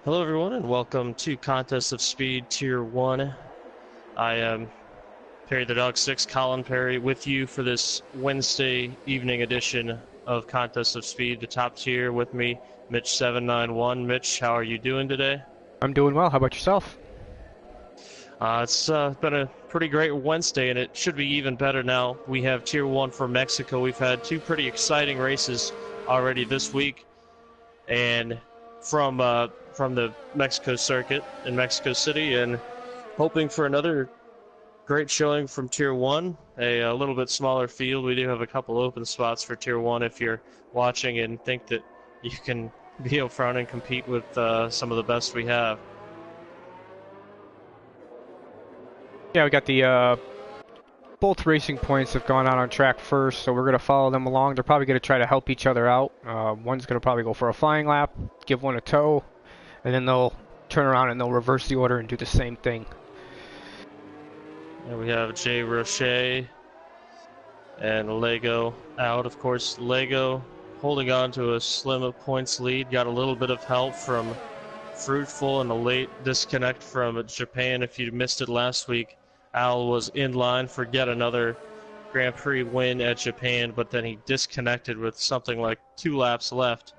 Hello everyone and welcome to Contest of Speed Tier 1. I am Perry the Dog 6, Colin Perry, with you for this Wednesday evening edition of Contest of Speed, the top tier. With me, Mitch791. Mitch, how are you doing today? I'm doing well. How about yourself? It's been a pretty great Wednesday, and it should be even better now. We have Tier 1 for Mexico. We've had two pretty exciting races already this week, and from the Mexico circuit in Mexico City, and hoping for another great showing from Tier 1, a little bit smaller field. We do have a couple open spots for Tier 1 if you're watching and think that you can be up front and compete with some of the best we have. Yeah, we got the both racing points have gone out on track first, so we're going to follow them along. They're probably going to try to help each other out. One's going to probably go for a flying lap, give one a tow, and then they'll turn around and they'll reverse the order and do the same thing. And we have Jay Roche and Lego out. Of course, Lego holding on to a slim points lead. Got a little bit of help from Fruitful and a late disconnect from Japan. If you missed it last week, Al was in line for yet another Grand Prix win at Japan, but then he disconnected with something like 2 laps left,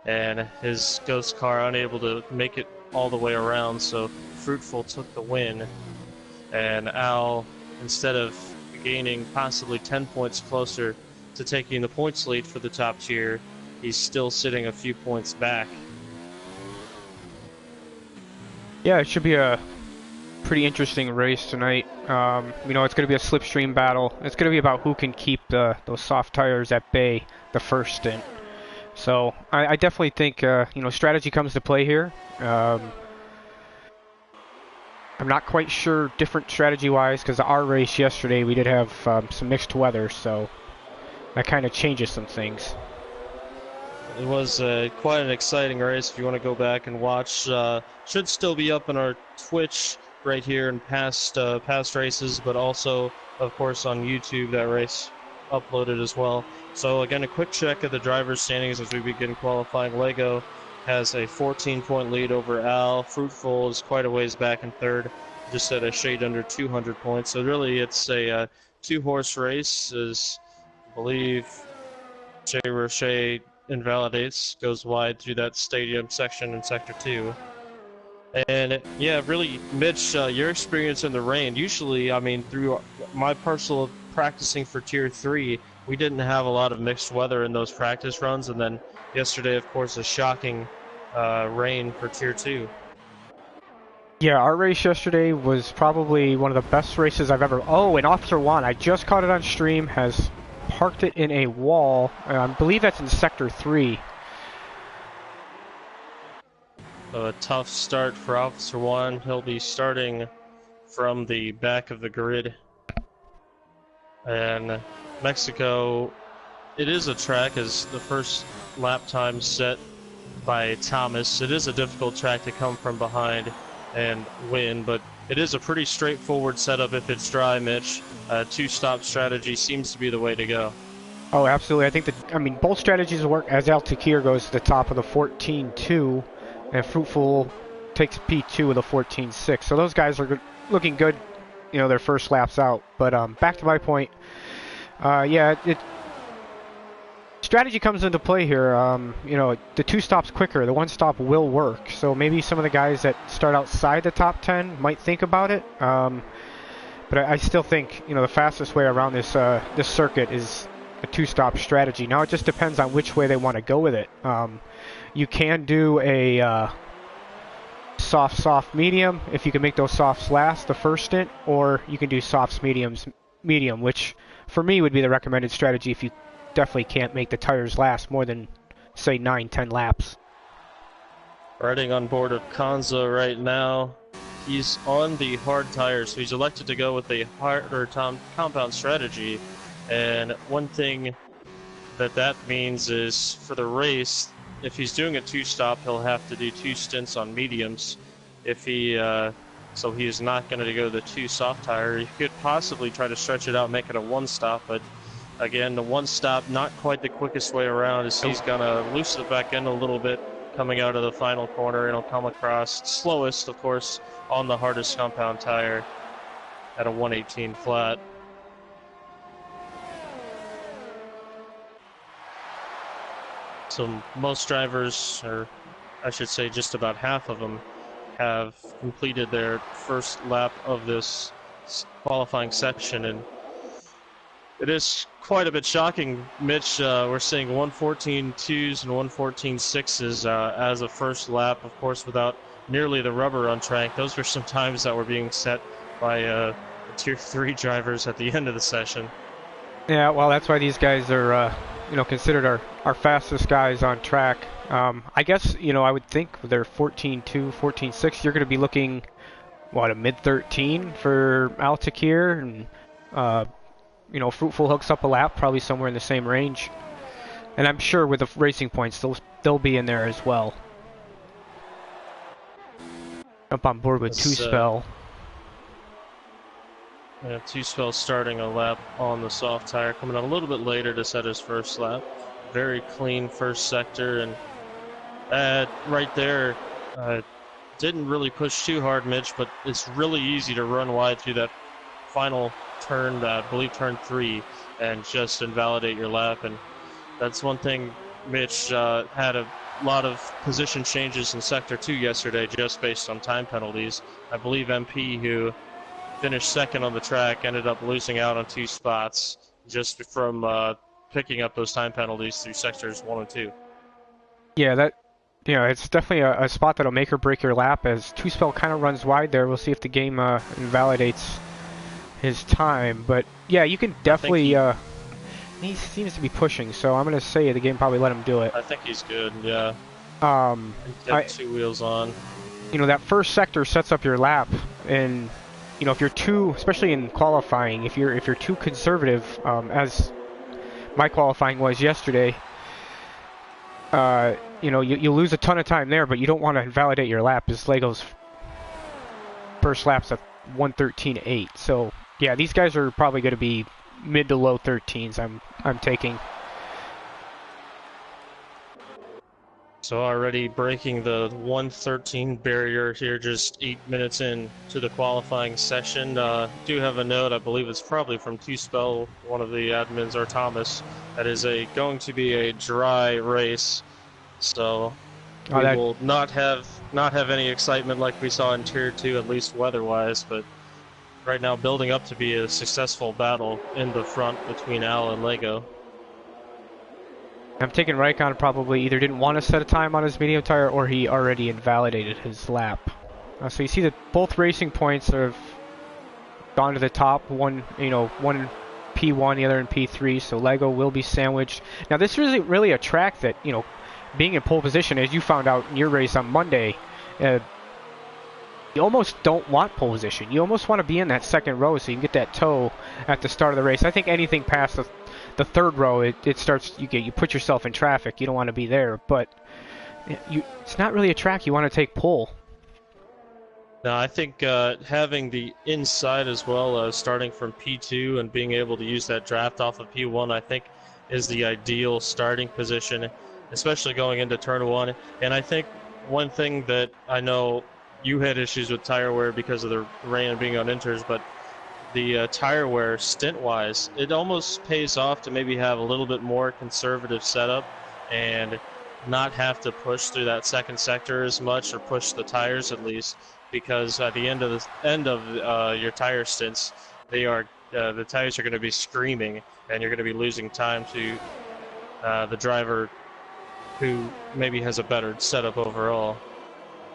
and his ghost car unable to make it all the way around, so Fruitful took the win. And Al, instead of gaining possibly 10 points closer to taking the points lead for the top tier, he's still sitting a few points back. Yeah, it should be a pretty interesting race tonight. You know, it's going to be a slipstream battle. It's going to be about who can keep those soft tires at bay the first stint. So I definitely think you know, strategy comes to play here. I'm not quite sure different strategy-wise, because our race yesterday we did have some mixed weather, so that kind of changes some things. It was quite an exciting race. If you want to go back and watch, should still be up on our Twitch right here in past races, but also, of course, on YouTube, that race uploaded as well. So again, a quick check of the driver's standings as we begin qualifying. Lego has a 14-point lead over Al. Fruitful is quite a ways back in third, just at a shade under 200 points. So really, it's a two-horse race, as I believe Jay Roche invalidates, goes wide through that stadium section in Sector 2. And yeah, really, Mitch, your experience in the rain, usually, I mean, through my personal practicing for Tier 3, we didn't have a lot of mixed weather in those practice runs, and then yesterday, of course, a shocking rain for Tier 2. Yeah, our race yesterday was probably one of the best races I've ever... Oh, and Officer Juan, I just caught it on stream, has parked it in a wall. I believe that's in Sector 3. A tough start for Officer Juan. He'll be starting from the back of the grid. And Mexico, it is a track as the first lap time set by Thomas. It is a difficult track to come from behind and win, but it is a pretty straightforward setup if it's dry, Mitch. Two-stop strategy seems to be the way to go. Oh, absolutely. I think that, I mean, both strategies work as Al Takir goes to the top of the 14.2, and Fruitful takes P2 with a 14.6. So those guys are looking good, you know, their first laps out. But back to my point, yeah, strategy comes into play here. You know, the two stops quicker, the one stop will work. So maybe some of the guys that start outside the top 10 might think about it. But I still think, you know, the fastest way around this this circuit is a two-stop strategy. Now it just depends on which way they want to go with it. You can do a soft, medium if you can make those softs last the first stint, or you can do softs, medium, which for me would be the recommended strategy if you definitely can't make the tires last more than, say, 9-10 laps. Riding on board of Kanza right now. He's on the hard tires, so he's elected to go with a harder compound strategy. And one thing that means is for the race, if he's doing a two-stop, he'll have to do 2 stints on mediums. If he, so he is not going to go the 2 soft tire. He could possibly try to stretch it out, make it a 1-stop, but again, the 1-stop, not quite the quickest way around, as he's going to loosen it back in a little bit coming out of the final corner, and he'll come across slowest, of course, on the hardest compound tire at a 118 flat. So most drivers, or I should say just about half of them, have completed their first lap of this qualifying section, and it is quite a bit shocking, Mitch. We're seeing 114.2s and 114.6s as a first lap, of course, without nearly the rubber on track. Those were some times that were being set by the Tier 3 drivers at the end of the session. Yeah, well, that's why these guys are, considered our fastest guys on track. I guess, I would think with their 14.2, 14.6, you're going to be looking, a mid-13 for Altakir, and, Fruitful hooks up a lap, probably somewhere in the same range. And I'm sure with the racing points, they'll be in there as well. Jump on board with Two-Spell. Yeah, Two-Spell starting a lap on the soft tire, coming out a little bit later to set his first lap. Very clean first sector, and right there, didn't really push too hard, Mitch, but it's really easy to run wide through that final turn, I believe turn 3, and just invalidate your lap. And that's one thing. Mitch had a lot of position changes in sector 2 yesterday just based on time penalties. I believe MP, who finished second on the track, ended up losing out on 2 spots just from picking up those time penalties through sectors 1 and 2. Yeah, it's definitely a spot that'll make or break your lap, as Two-Spell kind of runs wide there. We'll see if the game invalidates his time, but yeah, you can definitely. He seems to be pushing, so I'm going to say the game probably let him do it. I think he's good. Yeah. He's got 2 wheels on. That first sector sets up your lap, and if you're too, especially in qualifying, if you're too conservative, as my qualifying was yesterday, you lose a ton of time there, but you don't want to invalidate your lap, as Lego's first lap's at 113.8. So yeah, these guys are probably going to be mid to low 13s. I'm taking. So already breaking the 113 barrier here, just 8 minutes in to the qualifying session. Do have a note, I believe it's probably from Two-Spell, one of the admins, or Thomas, that is going to be a dry race. So we will not have any excitement like we saw in Tier 2, at least weather-wise, but right now building up to be a successful battle in the front between Al and Lego. I'm taking Raikkonen probably either didn't want to set a time on his medium tire, or he already invalidated his lap. So you see that both racing points have gone to the top. One in P1, the other in P3. So Lego will be sandwiched. Now this isn't really a track that, being in pole position, as you found out in your race on Monday, you almost don't want pole position. You almost want to be in that second row so you can get that toe at the start of the race. I think anything past the third row, it starts, you put yourself in traffic. You don't want to be there, but it's not really a track you want to take pole. Now I think having the inside as well, starting from P2 and being able to use that draft off of P1, I think is the ideal starting position, especially going into turn 1. And I think one thing that I know you had issues with tire wear because of the rain and being on inters, but the tire wear stint-wise, it almost pays off to maybe have a little bit more conservative setup and not have to push through that second sector as much, or push the tires at least, because at the end of your tire stints, the tires are going to be screaming, and you're going to be losing time to the driver who maybe has a better setup overall.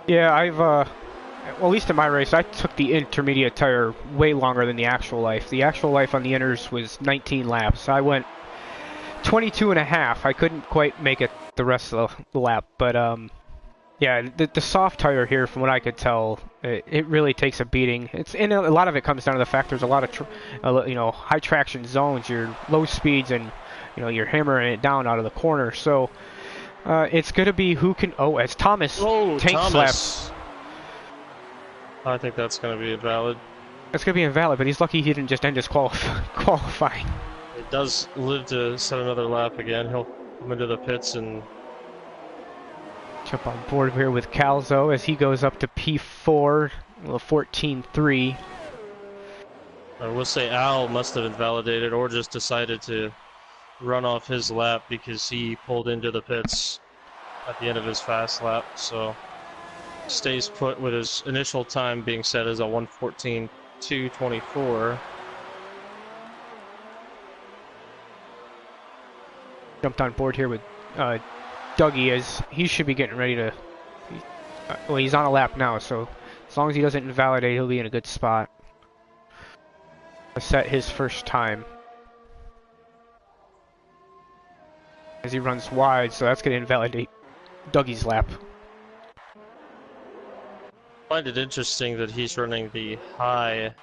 Yeah, well, at least in my race, I took the intermediate tire way longer than the actual life. The actual life on the inners was 19 laps. I went 22 and a half. I couldn't quite make it the rest of the lap, but yeah, the soft tire here, from what I could tell, it really takes a beating. And a lot of it comes down to the fact there's a lot of high traction zones, your low speeds, and you're hammering it down out of the corner. So it's going to be who can. As Thomas slaps. I think that's going to be invalid. That's going to be invalid, but he's lucky he didn't just end his qualifying. It does live to set another lap again. He'll come into the pits and Jump on board here with Calzo as he goes up to P4, 14.3. I will say Al must have invalidated or just decided to run off his lap because he pulled into the pits at the end of his fast lap. So stays put with his initial time being set as a 1:14.224. Jumped on board here with Dougie as he should be getting ready to. Well, he's on a lap now, so as long as he doesn't invalidate, he'll be in a good spot to set his first time. As he runs wide, so that's going to invalidate Dougie's lap. I find it interesting that he's running the high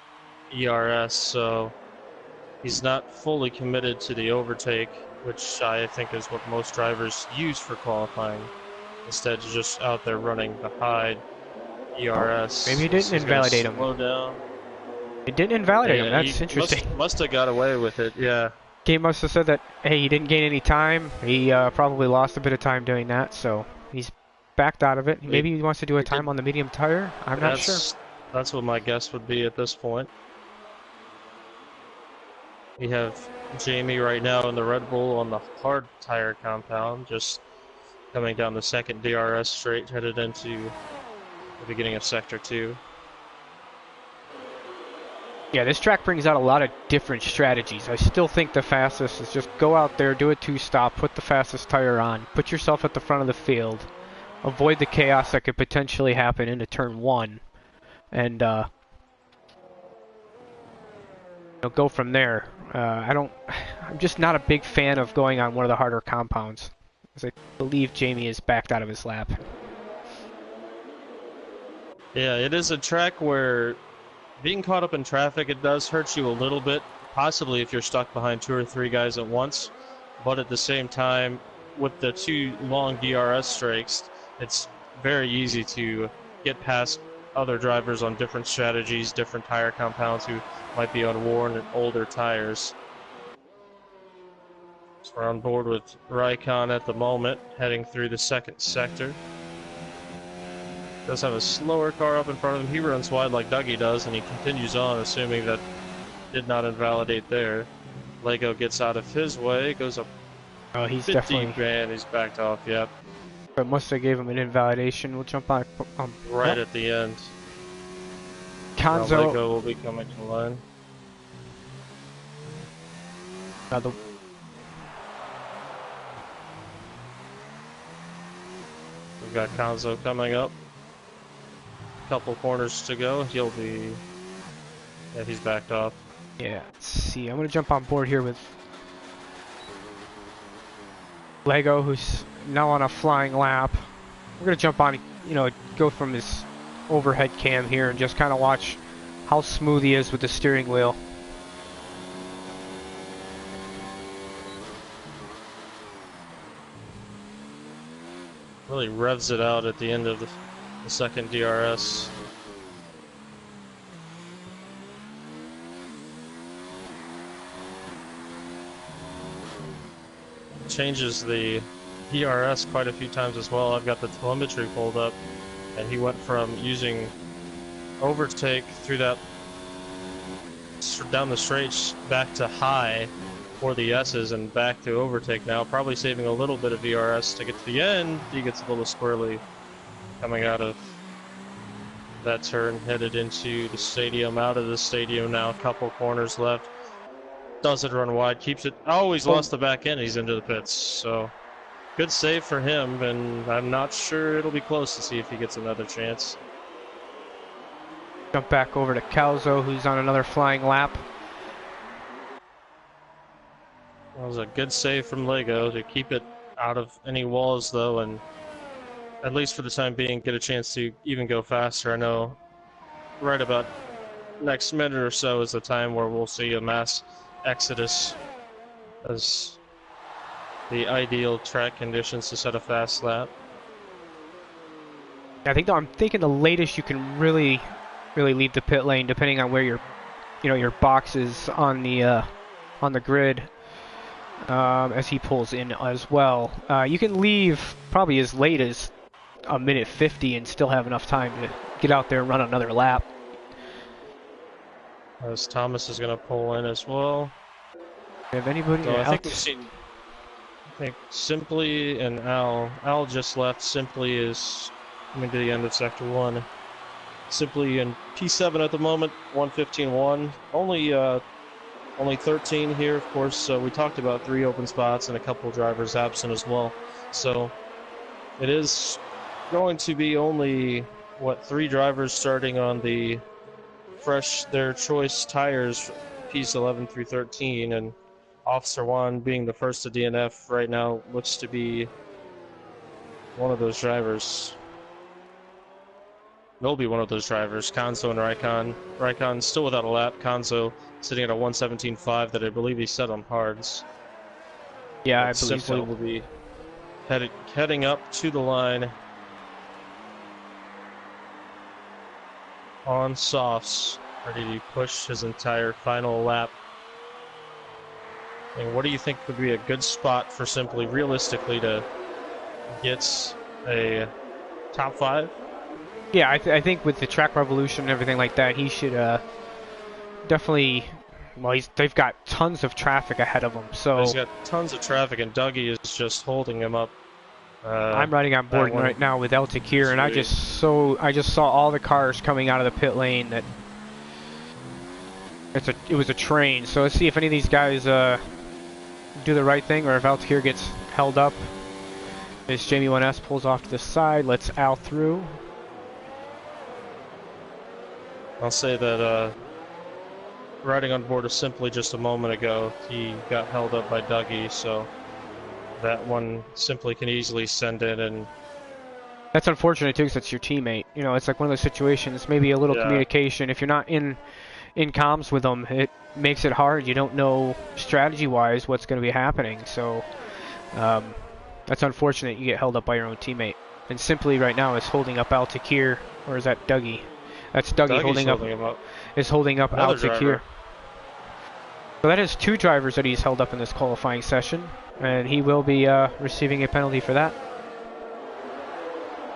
ERS, so he's not fully committed to the overtake, which I think is what most drivers use for qualifying. Instead, just out there running the high ERS. Maybe he didn't invalidate him. Slow down. It didn't invalidate him. That's interesting. Must have got away with it. Yeah. Game must have said that, hey, he didn't gain any time. He probably lost a bit of time doing that, so he's backed out of it. Maybe he wants to do a time on the medium tire. I'm not sure. That's what my guess would be at this point. We have Jamie right now in the Red Bull on the hard tire compound, just coming down the second DRS straight, headed into the beginning of Sector 2. Yeah, this track brings out a lot of different strategies. I still think the fastest is just go out there, do a two-stop, put the fastest tire on, put yourself at the front of the field, avoid the chaos that could potentially happen into turn 1, and go from there. I'm just not a big fan of going on one of the harder compounds, as I believe Jamie is backed out of his lap. Yeah, it is a track where being caught up in traffic, it does hurt you a little bit, possibly if you're stuck behind 2 or 3 guys at once. But at the same time, with the 2 long DRS strikes, it's very easy to get past other drivers on different strategies, different tire compounds who might be on worn and older tires. So we're on board with Raikkonen at the moment, heading through the second sector. Does have a slower car up in front of him. He runs wide like Dougie does, and he continues on, assuming that did not invalidate there. Lego gets out of his way, goes up. Oh, he's 50 definitely. grand. He's backed off. Yep. But must have gave him an invalidation. We'll jump on. Right at the end. Kanzo. Lego will be coming to line. We've got Kanzo coming up. Couple corners to go. He'll be. Yeah, he's backed off. Yeah, let's see. I'm going to jump on board here with Lego, who's now on a flying lap. We're going to jump on, go from his overhead cam here and just kind of watch how smooth he is with the steering wheel. Really revs it out at the end of the second DRS. Changes the DRS quite a few times as well. I've got the telemetry pulled up, and he went from using overtake through that down the straight back to high for the S's and back to overtake now, probably saving a little bit of DRS to get to the end. He gets a little squirrely coming out of that turn, headed into the stadium, out of the stadium now, a couple corners left. Doesn't run wide, keeps it. Oh, he's lost the back end, he's into the pits. So, good save for him, and I'm not sure it'll be close to see if he gets another chance. Jump back over to Calzo, who's on another flying lap. That was a good save from Lego to keep it out of any walls, though, and at least for the time being, get a chance to even go faster. I know right about next minute or so is the time where we'll see a mass exodus as the ideal track conditions to set a fast lap. I'm thinking the latest you can really leave the pit lane, depending on where your box is on the grid. As he pulls in as well, you can leave probably as late as a minute 50 and still have enough time to get out there and run another lap. As Thomas is going to pull in as well. Have anybody? So I think we've seen. I think Simply and Al. Al just left. Simply is coming to the end of Sector 1. Simply in P7 at the moment, 1:15.1. Only 13 here, of course. We talked about 3 open spots and a couple drivers absent as well. So it is going to be only, 3 drivers starting on the their choice tires, Ps 11 through 13, and Officer 1 being the first to DNF right now looks to be one of those drivers. Will be one of those drivers, Konzo and Raikkonen. Raikkonen still without a lap. Konzo sitting at a 1:17.5 that I believe he set on hards. Yeah, but I believe Simply so. will be heading up to the line on softs, ready to push his entire final lap. And what do you think would be a good spot for Simply, realistically, to get a top 5? Yeah, I think with the track revolution and everything like that, he should definitely. Well, they've got tons of traffic ahead of him, so he's got tons of traffic, and Dougie is just holding him up. I'm riding on board right now with El Takir, and I just saw all the cars coming out of the pit lane. That it was a train. So let's see if any of these guys do the right thing, or if El Takir gets held up. As Jamie 1S pulls off to the side, lets Al through. I'll say that riding on board of Simply just a moment ago, he got held up by Dougie, so that one Simply can easily send in. And that's unfortunate too, because it's your teammate. You know, it's like one of those situations, maybe a little communication. If you're not in comms with them, it makes it hard. You don't know strategy-wise what's going to be happening, so that's unfortunate. You get held up by your own teammate. And Simply right now is holding up Al Takir, or is that Dougie? That's Dougie holding up. Is holding up Al Takir. So that is 2 drivers that he's held up in this qualifying session, and he will be receiving a penalty for that.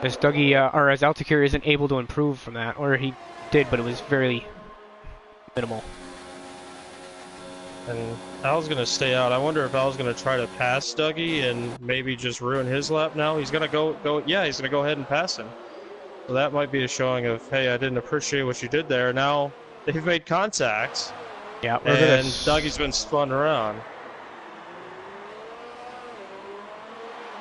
As Dougie, or as Al Takir isn't able to improve from that, or he did, but it was very minimal. And Al's going to stay out. I wonder if Al's going to try to pass Dougie and maybe just ruin his lap now. He's going to go. Yeah, he's going to go ahead and pass him. So that might be a showing of, hey, I didn't appreciate what you did there. Now they've made contact. Yeah, and Dougie's been spun around.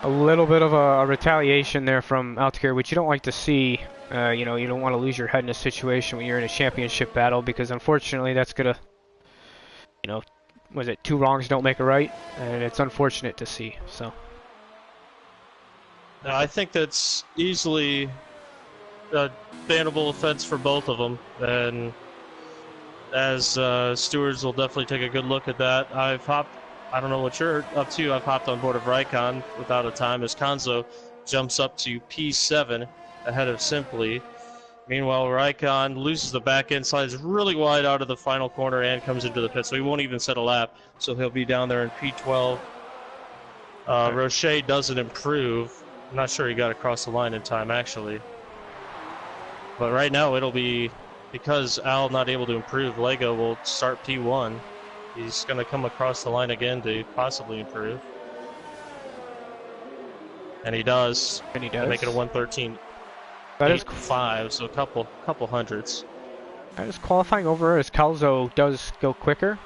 A little bit of a retaliation there from Al Takir, which you don't like to see. You know, you don't want to lose your head in a situation when you're in a championship battle, because unfortunately that's going to, you know, was it 2 wrongs don't make a right? And it's unfortunate to see, so. I think that's easily a bannable offense for both of them, and as stewards will definitely take a good look at that. I don't know what you're up to. I've hopped on board of Raikkonen without a time as Konzo jumps up to P7 ahead of Simply. Meanwhile, Raikkonen loses the back end, slides really wide out of the final corner and comes into the pit, so he won't even set a lap, so he'll be down there in P12. Roche doesn't improve. I'm not sure he got across the line in time, actually. But right now it'll be, because Al not able to improve, Lego will start P1. He's going to come across the line again to possibly improve. And he does. And he does. Make it a 1:13. That is 5, so a couple hundredths. That is qualifying over, as Calzo does go quicker.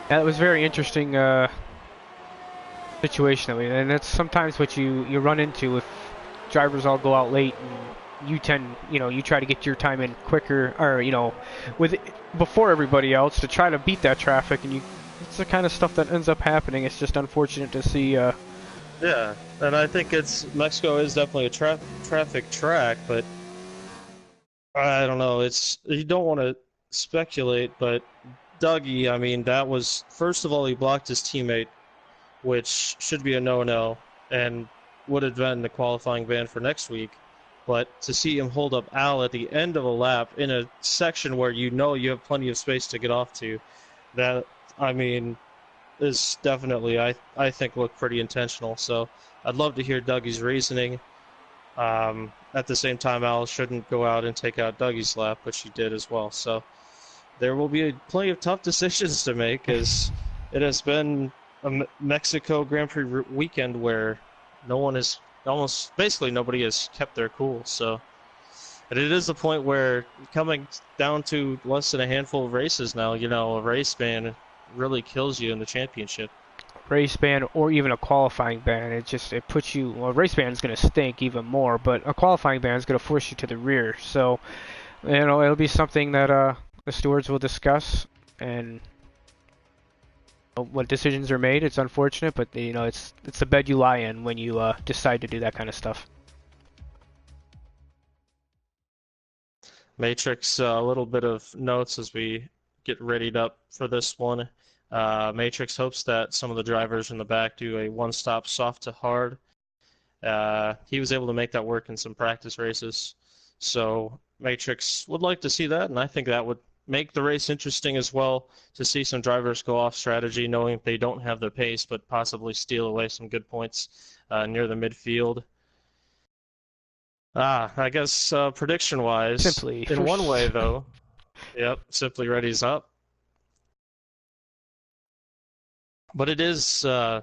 That was very interesting situation, and that's sometimes what you run into if drivers all go out late and you try to get your time in quicker, or before everybody else to try to beat that traffic, and it's the kind of stuff that ends up happening. It's just unfortunate to see. Yeah, and I think Mexico is definitely a traffic track, but I don't know. You don't want to speculate, but Dougie, I mean, that was, first of all, he blocked his teammate, which should be a no-no, and would have been the qualifying ban for next week. But to see him hold up Al at the end of a lap in a section where you know you have plenty of space to get off to, that, I mean, is definitely, I think, looked pretty intentional. So I'd love to hear Dougie's reasoning. At the same time, Al shouldn't go out and take out Dougie's lap, which he did as well. So there will be plenty of tough decisions to make, as it has been a Mexico Grand Prix weekend where no one is, almost basically nobody has kept their cool. So, and it is a point where coming down to less than a handful of races now, you know, a race ban really kills you in the championship. Race ban or even a qualifying ban, it puts you, well, a race ban is going to stink even more, but a qualifying ban is going to force you to the rear. So, you know, it'll be something that the stewards will discuss, and what decisions are made. It's unfortunate, but you know, it's the bed you lie in when you decide to do that kind of stuff. Matrix, a little bit of notes as we get readied up for this one. Matrix hopes that some of the drivers in the back do a one-stop soft to hard. He was able to make that work in some practice races. So Matrix would like to see that, and I think that would make the race interesting as well, to see some drivers go off strategy, knowing they don't have the pace, but possibly steal away some good points near the midfield. I guess prediction-wise, Simply in one way though, yep, Simply Ready's up. But it is, I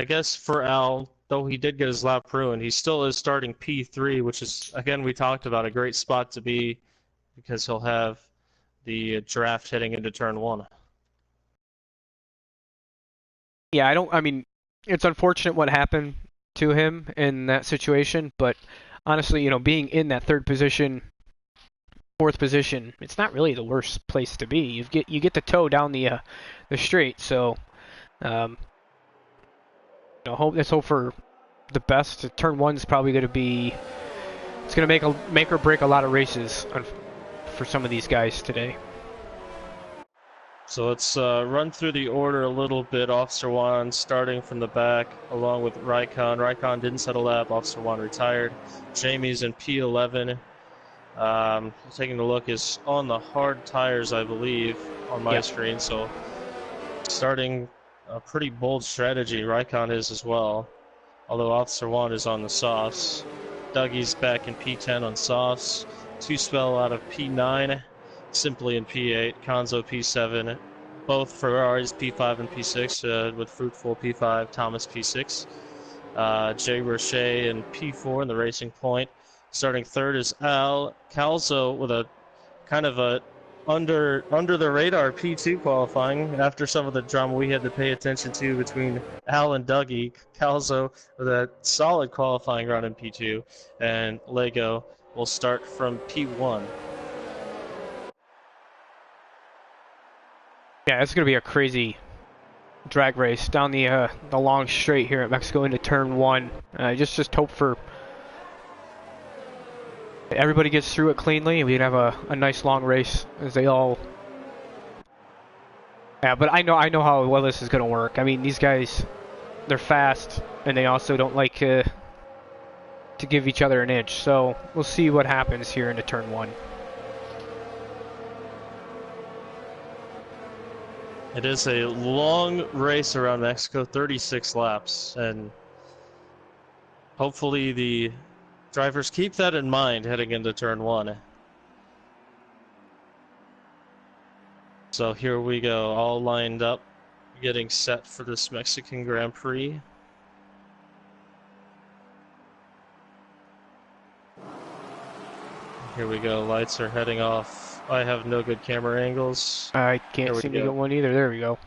guess, for Al, though he did get his lap ruined, he still is starting P3, which is, again, we talked about, a great spot to be, because he'll have the draft heading into turn 1. Yeah, I mean, it's unfortunate what happened to him in that situation, but honestly, you know, being in that third position, fourth position, it's not really the worst place to be. You get to tow down the straight, so you know, let's hope for the best. Turn 1 is probably going to be, it's going to make or break a lot of races for some of these guys today. So let's run through the order a little bit. Officer Juan starting from the back along with Raikon. Raikon didn't settle lap. Officer Juan retired. Jamie's in P11. Taking a look, is on the hard tires, I believe, on my screen. So starting a pretty bold strategy. Raikon is as well, although Officer Juan is on the softs. Dougie's back in P10 on softs. Two spell out of P9. Simply in P8, Konzo P7, both Ferraris P5 and P6, with Fruitful P5, Thomas P6. Jay Roche in P4 in the Racing Point. Starting third is Al Calzo with a kind of a under the radar P2 qualifying after some of the drama we had to pay attention to between Al and Dougie. Calzo with a solid qualifying run in P2, and Lego will start from P1. Yeah, it's going to be a crazy drag race down the long straight here at Mexico into turn 1. Just hope for everybody gets through it cleanly, and we can have a nice long race as they all. Yeah, but I know how well this is going to work. I mean, these guys, they're fast, and they also don't like to give each other an inch. So we'll see what happens here into turn 1. It is a long race around Mexico, 36 laps, and hopefully the drivers keep that in mind heading into turn 1. So here we go, all lined up, getting set for this Mexican Grand Prix. Here we go, lights are heading off. I have no good camera angles. I can't seem to get one either. There we go.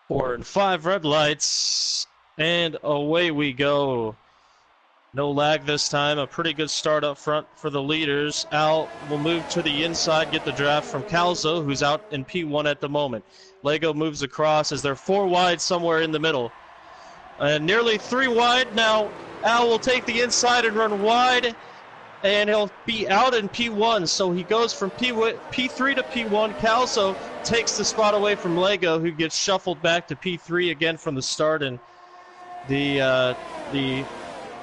4 and 5 red lights, and away we go. No lag this time. A pretty good start up front for the leaders. Al will move to the inside, get the draft from Calzo, who's out in P1 at the moment. Lego moves across as they're 4 wide somewhere in the middle. And nearly 3 wide now. Al will take the inside and run wide, and he'll be out in P1, so he goes from P3 to P1. Calzo takes the spot away from Lego, who gets shuffled back to P3 again from the start, and The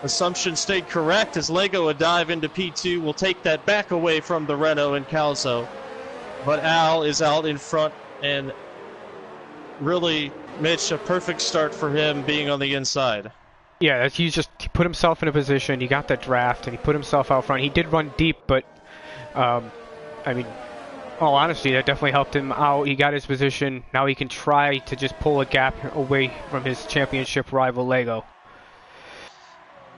assumption stayed correct as Lego would dive into P2. Will take that back away from the Renault and Calzo. But Al is out in front, and really, Mitch, a perfect start for him being on the inside. Yeah, he put himself in a position, he got that draft, and he put himself out front. He did run deep, but, I mean, all honesty, that definitely helped him out. He got his position. Now he can try to just pull a gap away from his championship rival, Lego.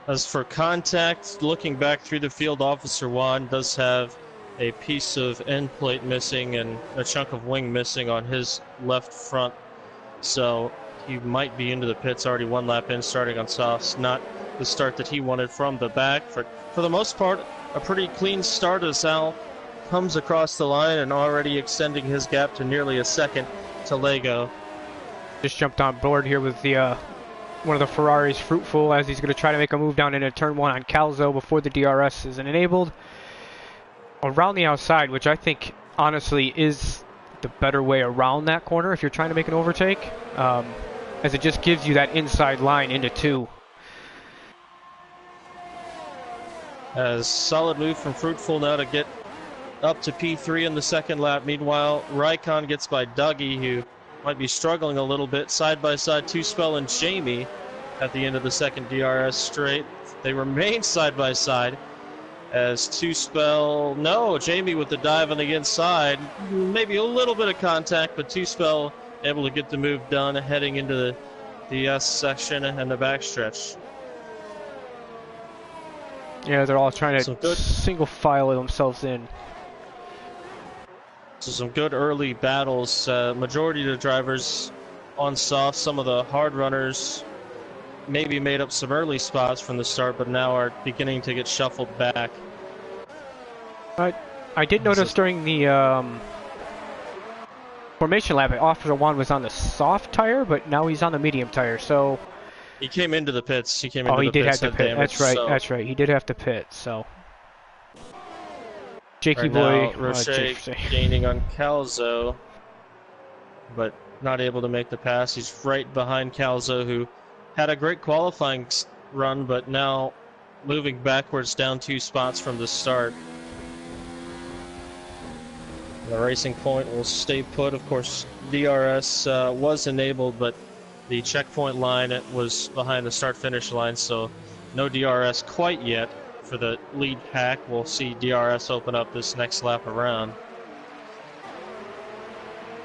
As for contact, looking back through the field, Officer Juan does have a piece of end plate missing and a chunk of wing missing on his left front. So he might be into the pits already one lap in, starting on softs. Not the start that he wanted from the back. For the most part, a pretty clean start as Al comes across the line and already extending his gap to nearly a second to Lego. Just jumped on board here with the one of the Ferraris, Fruitful, as he's going to try to make a move down into turn 1 on Calzo before the DRS is enabled. Around the outside, which I think honestly is the better way around that corner if you're trying to make an overtake, as it just gives you that inside line into 2. As solid move from Fruitful now to get up to P3 in the second lap. Meanwhile, Raikkonen gets by Dougie, who might be struggling a little bit. Side by side, Two Spell and Jamie at the end of the second DRS straight. They remain side by side as Two Spell, no, Jamie with the dive on the inside. Maybe a little bit of contact, but Two Spell able to get the move done heading into the S section and the backstretch. Yeah, they're all trying to single file themselves in. So some good early battles. Majority of the drivers on soft. Some of the hard runners maybe made up some early spots from the start, but now are beginning to get shuffled back. I did notice during the formation lap, Officer Juan was on the soft tire, but now he's on the medium tire. So he came into the pits. He did have to pit. That's right. So. That's right. He did have to pit. So. Jakey boy, Roche gaining on Calzo, but not able to make the pass. He's right behind Calzo, who had a great qualifying run, but now moving backwards down 2 spots from the start. The Racing Point will stay put. Of course, DRS was enabled, but the checkpoint line was behind the start-finish line, so no DRS quite yet. For the lead pack, we'll see DRS open up this next lap around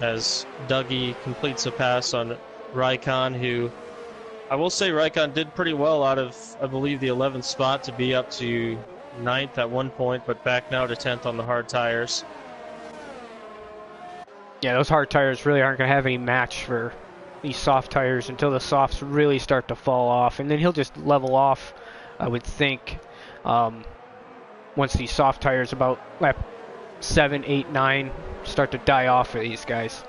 as Dougie completes a pass on Raikkonen, who I will say Raikkonen did pretty well out of, I believe, the 11th spot to be up to 9th at one point, but back now to 10th on the hard tires. Yeah, those hard tires really aren't going to have any match for these soft tires until the softs really start to fall off, and then he'll just level off, I would think. Once these soft tires about lap 7, 8, 9 start to die off for these guys.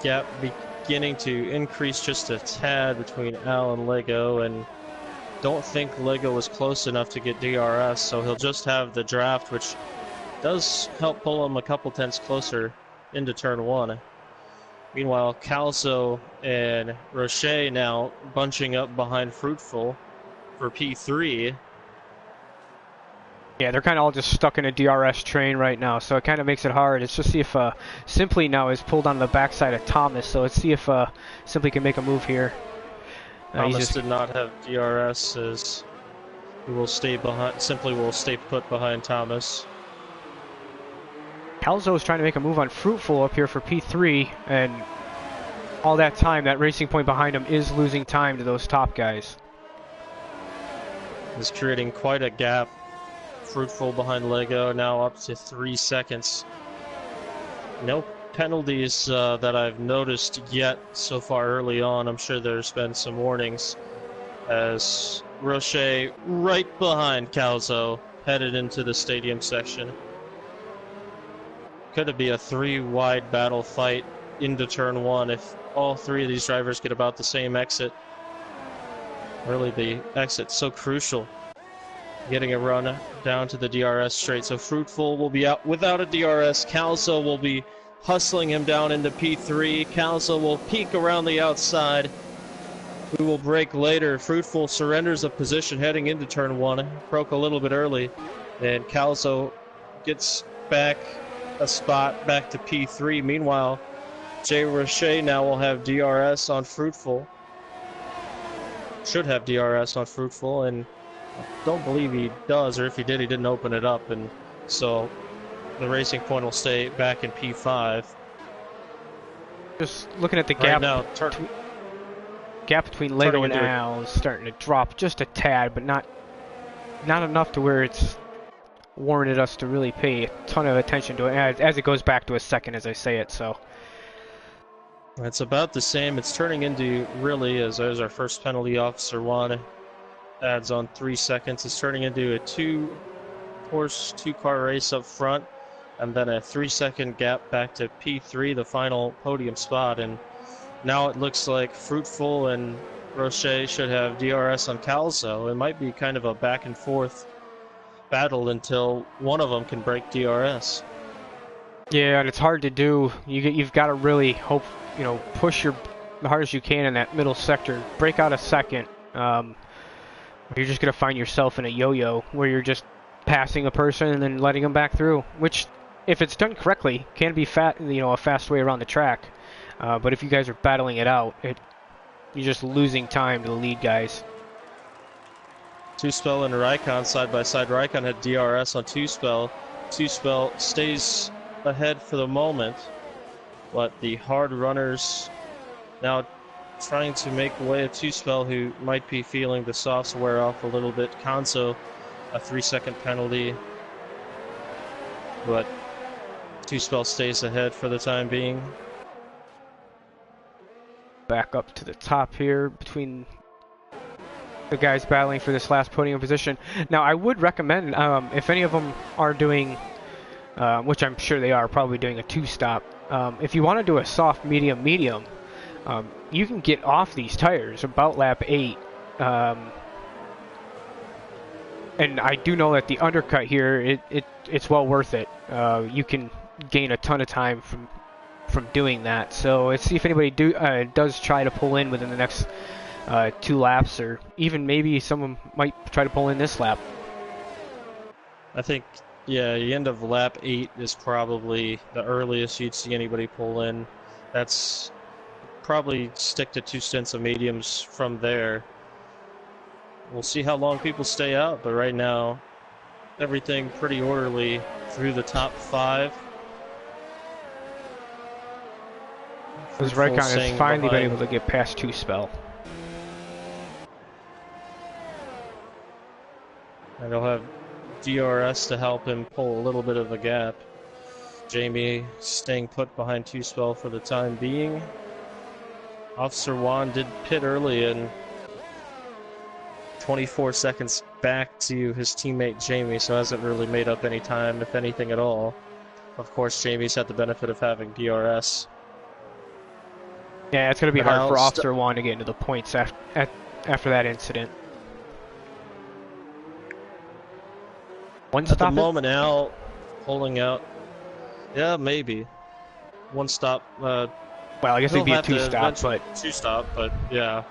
Gap beginning to increase just a tad between Al and Lego, and don't think Lego was close enough to get DRS, so he'll just have the draft, which does help pull him a couple tenths closer into turn 1. Meanwhile, Calzo and Roche now bunching up behind Fruitful for P3. Yeah, they're kind of all just stuck in a DRS train right now, so it kind of makes it hard. Let's just see if Simply now is pulled on the backside of Thomas, so let's see if Simply can make a move here. Thomas did not have DRS, as he will stay behind. Simply will stay put behind Thomas. Calzo is trying to make a move on Fruitful up here for P3, and all that time, that Racing Point behind him is losing time to those top guys. Is creating quite a gap. Fruitful behind Lego, now up to 3 seconds. No penalties that I've noticed yet so far early on. I'm sure there's been some warnings as Roche right behind Calzo headed into the stadium section. Could it be a 3-wide battle fight into turn 1 if all 3 of these drivers get about the same exit? Really, the exit's so crucial. Getting a run down to the DRS straight. So Fruitful will be out without a DRS. Calzo will be hustling him down into P3. Calzo will peek around the outside We will break later. Fruitful surrenders a position heading into turn 1. Broke a little bit early. And Calzo gets back a spot back to P3. Meanwhile, Jay Roche now will have DRS on Fruitful. Should have DRS on Fruitful, and I don't believe he does, or if he did, he didn't open it up, and so the Racing Point will stay back in P5. Just looking at the gap right now, gap between Lego and Al is starting to drop just a tad, but not enough to where it's warranted us to really pay a ton of attention to it as it goes back to a second as I say it. So it's about the same. It's turning into, really, as there's our first penalty. Officer Juan adds on 3 seconds. It's turning into a two-horse, two-car race up front, and then a 3-second gap back to P3, the final podium spot. And now it looks like Fruitful and Roche should have DRS on Calzo. It might be kind of a back-and-forth battle until one of them can break DRS. Yeah, and it's hard to do. You've got to really hope, push the hardest you can in that middle sector. Break out a second. You're just going to find yourself in a yo-yo where you're just passing a person and then letting them back through, which, if it's done correctly, can be a fast way around the track. But if you guys are battling it out, you're just losing time to the lead guys. Two-Spell and Raikkonen side by side. Raikkonen had DRS on Two-Spell. Two-Spell stays ahead for the moment, but the hard runners now trying to make way of Two-Spell, who might be feeling the softs wear off a little bit. Konso, a 3-second penalty, but Two-Spell stays ahead for the time being. Back up to the top here between the guys battling for this last podium position. Now, I would recommend, if any of them are doing, which I'm sure they are, probably doing a 2-stop, if you want to do a soft, medium, you can get off these tires about lap 8. And I do know that the undercut here, it's well worth it. You can gain a ton of time from doing that. So let's see if anybody does try to pull in within the next 2 laps, or even maybe someone might try to pull in this lap. I think, yeah, the end of lap 8 is probably the earliest you'd see anybody pull in. That's probably stick to 2 stints of mediums from there. We'll see how long people stay out, but right now, everything pretty orderly through the top 5. Because Raikkonen has finally been able to get past Two-Spell. And he'll have DRS to help him pull a little bit of a gap. Jamie staying put behind Two-Spell for the time being. Officer Juan did pit early and 24 seconds back to his teammate Jamie, so hasn't really made up any time, if anything at all. Of course, Jamie's had the benefit of having DRS. Yeah, it's going to be hard for Officer Juan to get into the points after that incident. At the moment, Al pulling out. Yeah, maybe. 1 stop. Well, I guess it'd be a 2-stop, but 2-stop, but yeah.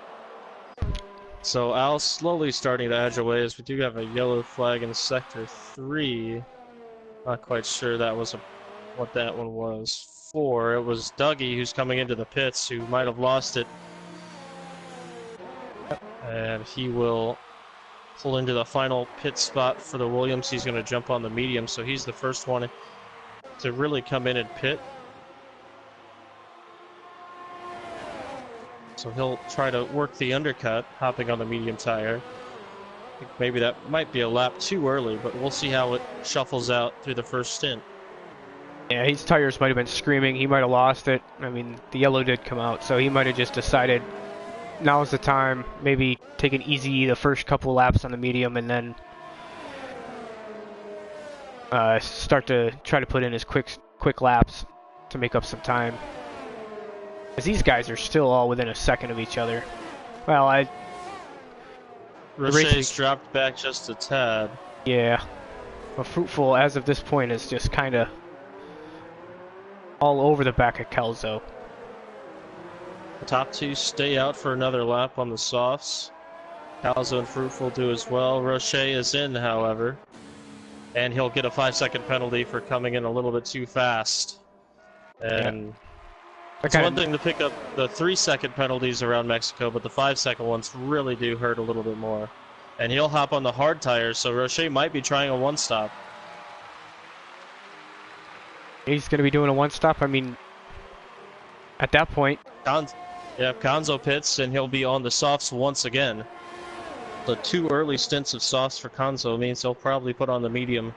So Al's slowly starting to edge away as we do have a yellow flag in sector 3. Not quite sure that was what that one was for. It was Dougie who's coming into the pits who might have lost it. And he will pull into the final pit spot for the Williams. He's going to jump on the medium, so he's the first one to really come in and pit. So he'll try to work the undercut, hopping on the medium tire. I think maybe that might be a lap too early, but we'll see how it shuffles out through the first stint. Yeah, his tires might have been screaming. He might have lost it. I mean, the yellow did come out, so he might have just decided now's the time. Maybe take it easy the first couple laps on the medium, and then start to try to put in his quick laps to make up some time. Because these guys are still all within a second of each other. Well, Roche's dropped back just a tad. Yeah. But Fruitful, as of this point, is just kind of all over the back of Kelso. The top two stay out for another lap on the softs. Calzo and Fruitful do as well. Roche is in, however, and he'll get a 5-second penalty for coming in a little bit too fast. And it's one thing to pick up the 3-second penalties around Mexico, but the 5-second ones really do hurt a little bit more. And he'll hop on the hard tires, so Roche might be trying a one-stop. He's going to be doing a one-stop. I mean, at that point... Conzo pits, and he'll be on the softs once again. The 2 early stints of softs for Conzo means he'll probably put on the medium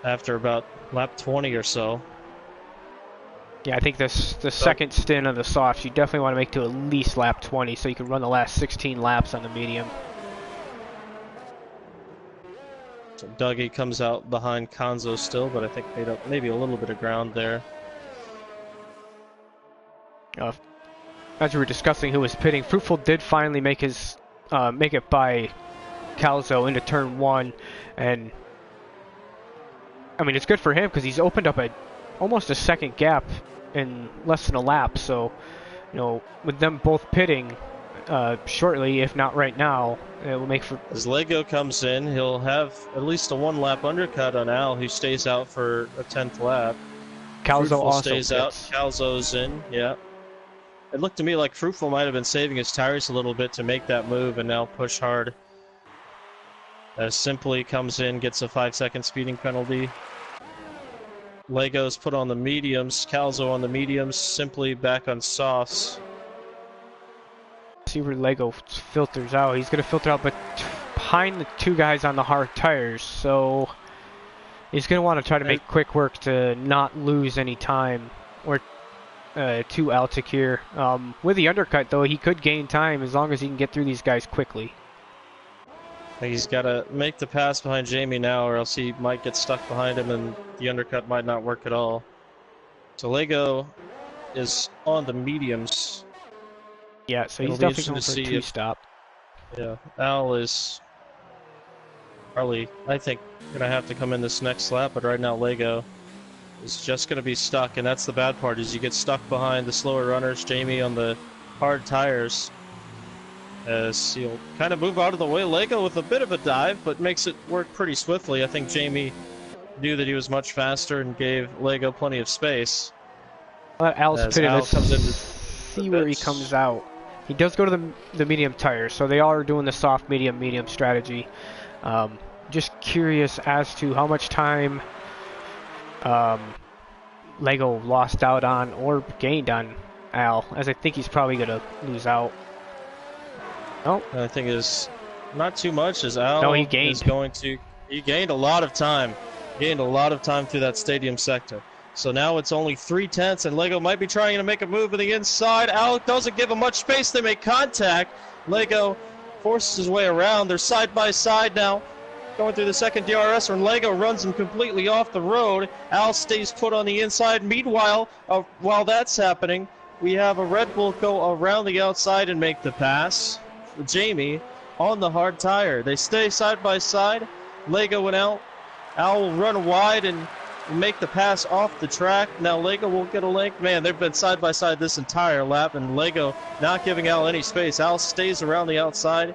after about lap 20 or so. Yeah, I think the second stint of the softs, you definitely want to make to at least lap 20 so you can run the last 16 laps on the medium. So Dougie comes out behind Conzo still, but I think made up maybe a little bit of ground there. As we were discussing who was pitting, Fruitful did finally make his make it by Calzo into turn 1, and I mean it's good for him because he's opened up almost a second gap in less than a lap. So, you know, with them both pitting shortly, if not right now, it will make for. As Lego comes in, he'll have at least a 1-lap undercut on Al, who stays out for a 10th lap. Calzo Fruitful also stays out. Calzo's in. Yeah. It looked to me like Fruitful might have been saving his tires a little bit to make that move and now push hard. As Simply comes in, gets a 5-second speeding penalty. Lego's put on the mediums, Calzo on the mediums, Simply back on softs. See where Lego filters out. He's going to filter out but behind the 2 guys on the hard tires, so he's going to want to try to make quick work to not lose any time or to Altakir. With the undercut, though, he could gain time as long as he can get through these guys quickly. He's got to make the pass behind Jamie now, or else he might get stuck behind him and the undercut might not work at all. So Lego is on the mediums. Yeah, so he's definitely going for a 2-stop. Yeah, Al is probably, I think, going to have to come in this next lap, but right now Lego is just going to be stuck, and that's the bad part, is you get stuck behind the slower runners, Jamie on the hard tires, as he'll kind of move out of the way. Lego with a bit of a dive, but makes it work pretty swiftly. I think Jamie knew that he was much faster and gave Lego plenty of space. Al's pitted. Let's see where he comes out. He does go to the medium tires, so they are doing the soft medium strategy. Just curious as to how much time Lego lost out on or gained on Al, as I think he's probably going to lose out. Oh, I think is not too much, as Al no, he gained. Is going to. He gained a lot of time. Gained a lot of time through that stadium sector. So now it's only 3/10, and Lego might be trying to make a move to the inside. Al doesn't give him much space. They make contact. Lego forces his way around. They're side by side now, going through the second DRS, and Lego runs him completely off the road. Al stays put on the inside. Meanwhile, while that's happening, we have a Red Bull go around the outside and make the pass. Jamie on the hard tire. They stay side by side. Lego and Al will run wide and make the pass off the track. Now Lego will get a link. Man, they've been side by side this entire lap, and Lego not giving Al any space. Al stays around the outside.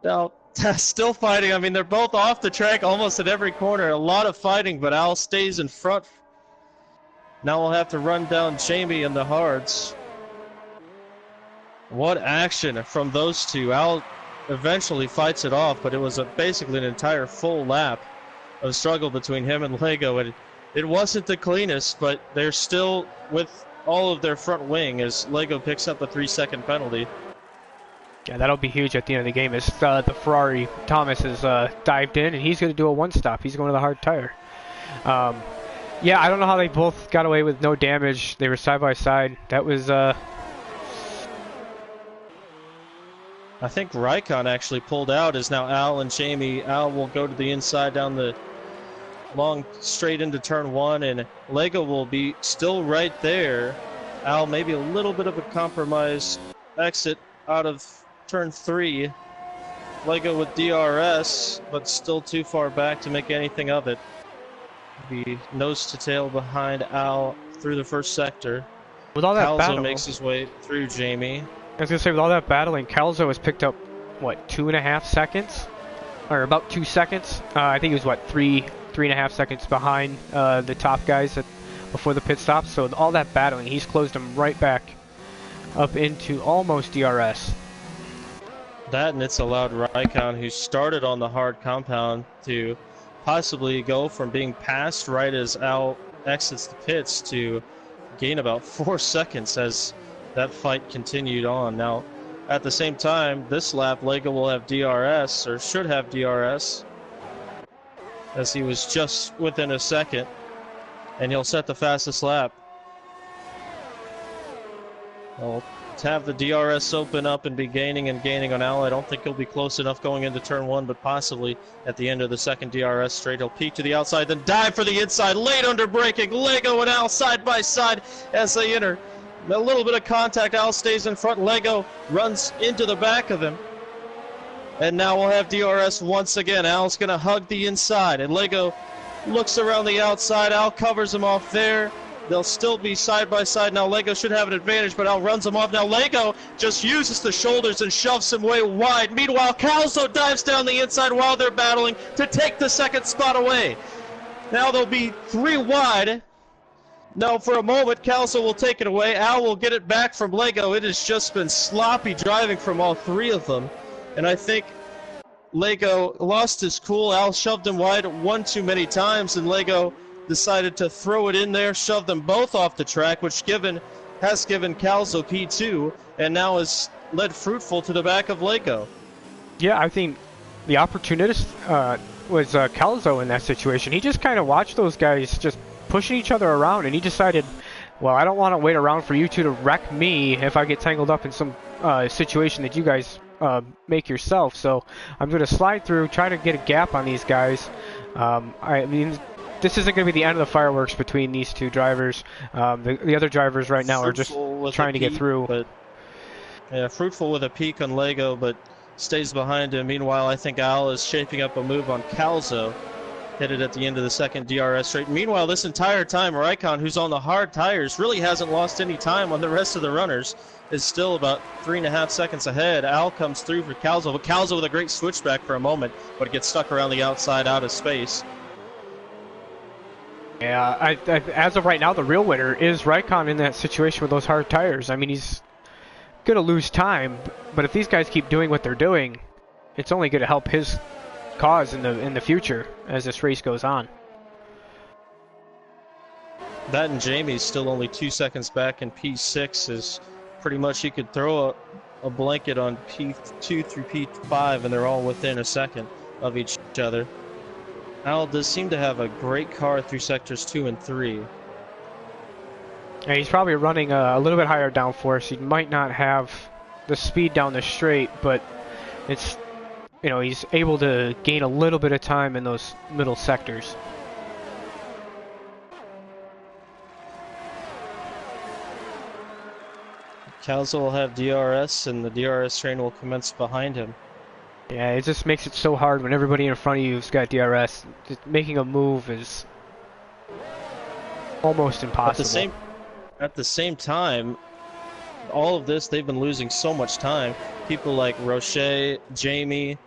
Now, still fighting. I mean, they're both off the track almost at every corner. A lot of fighting, but Al stays in front. Now we'll have to run down Jamie in the hards. What action from those two. Al eventually fights it off, but it was basically an entire full lap of struggle between him and Lego, and it wasn't the cleanest, but they're still with all of their front wing as Lego picks up a 3-second penalty. Yeah, that'll be huge at the end of the game as the Ferrari Thomas has dived in, and he's going to do a one-stop. He's going to the hard tire. Yeah, I don't know how they both got away with no damage. They were side by side. That was I think Raikkonen actually pulled out, as now Al and Jamie. Al will go to the inside down the long straight into turn 1, and Lego will be still right there. Al maybe a little bit of a compromise exit out of turn 3. Lego with DRS, but still too far back to make anything of it. Be nose to tail behind Al through the first sector. With all that Calzo battle, makes his way through Jamie. I was gonna say, with all that battling, Calzo has picked up what, 2.5 seconds, or about 2 seconds. I think he was what, 3.5 seconds behind the top guys before the pit stop. So all that battling, he's closed him right back up into almost DRS. That, and it's allowed Raikkonen, who started on the hard compound, to possibly go from being passed right as Al exits the pits to gain about 4 seconds as that fight continued on. Now, at the same time, this lap, Lego will have DRS, or should have DRS, as he was just within a second, and he'll set the fastest lap. Well, to have the DRS open up and be gaining on Al, I don't think he'll be close enough going into turn 1, but possibly at the end of the second DRS straight, he'll peek to the outside, then dive for the inside, late under braking. Lego and Al side by side as they enter. A little bit of contact, Al stays in front, Lego runs into the back of him. And now we'll have DRS once again. Al's going to hug the inside, and Lego looks around the outside. Al covers him off there. They'll still be side by side. Now Lego should have an advantage, but Al runs him off. Now Lego just uses the shoulders and shoves him way wide. Meanwhile, Calzo dives down the inside while they're battling to take the second spot away. Now they'll be 3 wide. Now for a moment, Calzo will take it away. Al will get it back from Lego. It has just been sloppy driving from all 3 of them. And I think Lego lost his cool. Al shoved him wide one too many times, and Lego decided to throw it in there, shove them both off the track, which has given Calzo P2, and now is led fruitful to the back of Lego. Yeah, I think the opportunist was Calzo in that situation. He just kind of watched those guys just pushing each other around, and he decided, well, I don't want to wait around for you two to wreck me if I get tangled up in some situation that you guys make yourself. So I'm going to slide through, try to get a gap on these guys. I mean, this isn't going to be the end of the fireworks between these two drivers. The other drivers right now are just trying to get through. But, yeah, fruitful with a peak on Lego, but stays behind him. Meanwhile, I think Al is shaping up a move on Calzo, headed at the end of the second DRS straight. Meanwhile, this entire time, Raikkonen, who's on the hard tires, really hasn't lost any time on the rest of the runners, is still about 3.5 seconds ahead. Al comes through for Calzo, but Calzo with a great switchback for a moment, but gets stuck around the outside out of space. Yeah, as of right now, the real winner is Raikkonen in that situation with those hard tires. I mean, he's going to lose time, but if these guys keep doing what they're doing, it's only going to help his cause in the future as this race goes on. That and Jamie's still only 2 seconds back in P6 is pretty much, you could throw a blanket on P2 through P5 and they're all within a second of each other. Al does seem to have a great car through sectors 2 and 3. Yeah, he's probably running a little bit higher downforce. He might not have the speed down the straight, but it's, you know, he's able to gain a little bit of time in those middle sectors. Calzo will have DRS, and the DRS train will commence behind him. Yeah, it just makes it so hard when everybody in front of you's got DRS. Just making a move is almost impossible. At the same time, all of this, they've been losing so much time. People like Roche, Jamie,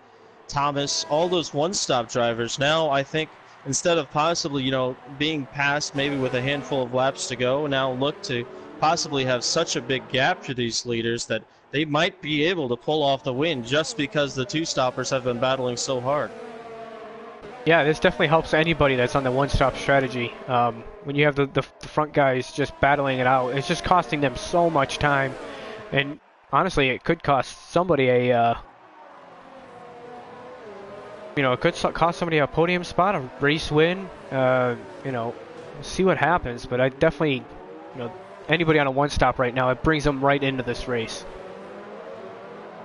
Thomas, all those one-stop drivers. Now, I think, instead of possibly, you know, being passed maybe with a handful of laps to go, now look to possibly have such a big gap to these leaders that they might be able to pull off the win just because the two-stoppers have been battling so hard. Yeah, this definitely helps anybody that's on the one-stop strategy. When you have the front guys just battling it out, it's just costing them so much time. And honestly, it could cost somebody a, you know, it could cost somebody a podium spot, a race win. You know, see what happens. But I definitely, you know, anybody on a one-stop right now, it brings them right into this race.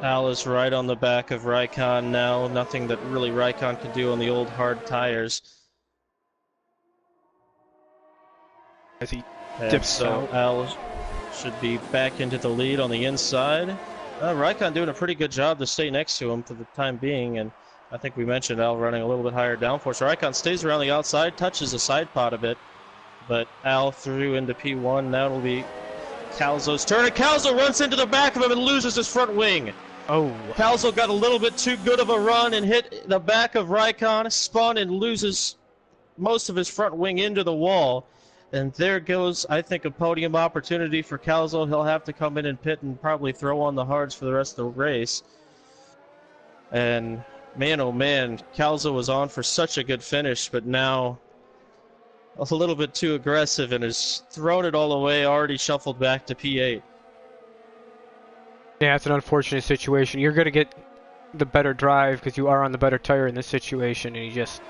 Al is right on the back of Raikkonen now. Nothing that really Raikkonen can do on the old hard tires. As he dips out. Al should be back into the lead on the inside. Raikkonen doing a pretty good job to stay next to him for the time being, and I think we mentioned Al running a little bit higher downforce. Raikkonen stays around the outside, touches the side pod a bit, but Al through into P1. Now it'll be Calzo's turn, and Calzo runs into the back of him and loses his front wing. Oh. Calzo got a little bit too good of a run and hit the back of Raikkonen, spun and loses most of his front wing into the wall. And there goes, I think, a podium opportunity for Calzo. He'll have to come in and pit and probably throw on the hards for the rest of the race. And man, oh man, Calzo was on for such a good finish, but now a little bit too aggressive and has thrown it all away, already shuffled back to P8. Yeah, it's an unfortunate situation. You're going to get the better drive because you are on the better tire in this situation, and he just...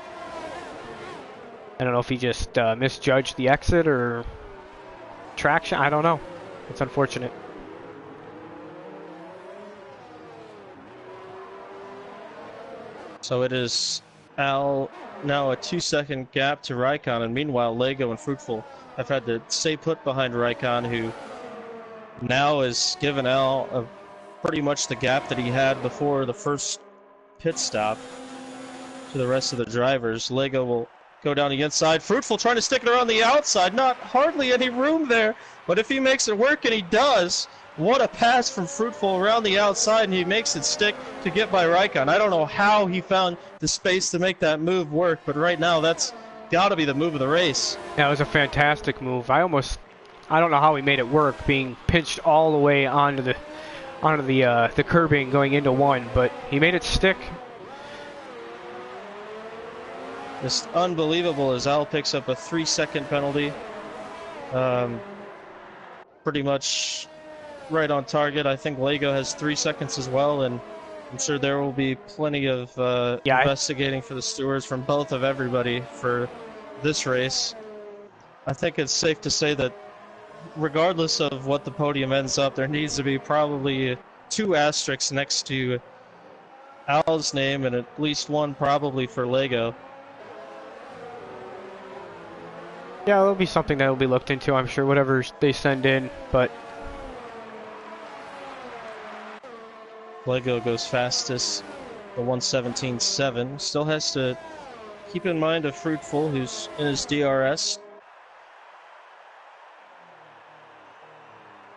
I don't know if he just misjudged the exit or traction. I don't know. It's unfortunate. So it is Al now a 2-second gap to Raikkonen. Meanwhile, Lego and Fruitful have had to stay put behind Raikkonen, who now has given Al pretty much the gap that he had before the first pit stop to the rest of the drivers. Lego will go down the inside. Fruitful trying to stick it around the outside. Not hardly any room there, but if he makes it work, and he does, what a pass from Fruitful around the outside, and he makes it stick to get by Raikkonen. I don't know how he found the space to make that move work, but right now that's got to be the move of the race. That was a fantastic move. I don't know how he made it work, being pinched all the way onto the curbing going into one, but he made it stick. Just unbelievable as Al picks up a 3-second penalty. Pretty much right on target. I think Lego has 3 seconds as well, and I'm sure there will be plenty of investigating for the stewards from both of everybody for this race. I think it's safe to say that regardless of what the podium ends up, there needs to be probably 2 asterisks next to Al's name, and at least 1 probably for Lego. Yeah, it'll be something that will be looked into, I'm sure, whatever they send in, but... Lego goes fastest, the 1:17.7. Still has to keep in mind a Fruitful who's in his DRS.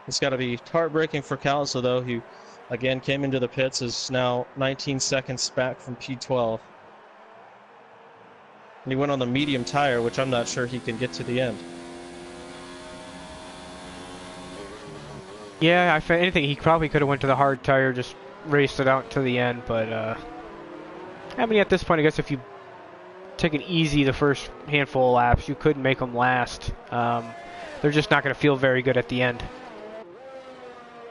It's got to be heartbreaking for Calzo, though, who again came into the pits, is now 19 seconds back from P12. And he went on the medium tire, which I'm not sure he can get to the end. Yeah, if anything, he probably could have went to the hard tire, just raced it out to the end, but I mean, at this point, I guess if you take it easy the first handful of laps, you could make them last. They're just not going to feel very good at the end.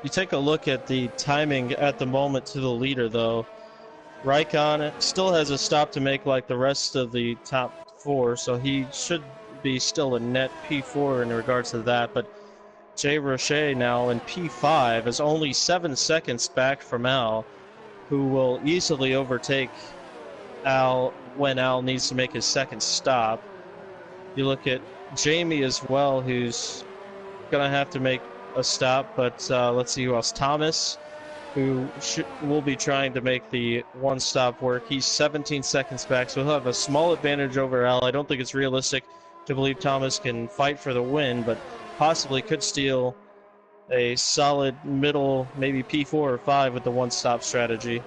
You take a look at the timing at the moment to the leader, though. Raikkonen still has a stop to make like the rest of the top 4, so he should be still a net P4 in regards to that, but Jay Roche now in P5 is only 7 seconds back from Al, who will easily overtake Al when Al needs to make his second stop. You look at Jamie as well, who's going to have to make a stop, but let's see who else. Thomas, who will be trying to make the one stop work. He's 17 seconds back, so he'll have a small advantage over Al. I don't think it's realistic to believe Thomas can fight for the win, but possibly could steal a solid middle, maybe P4 or 5 with the one-stop strategy.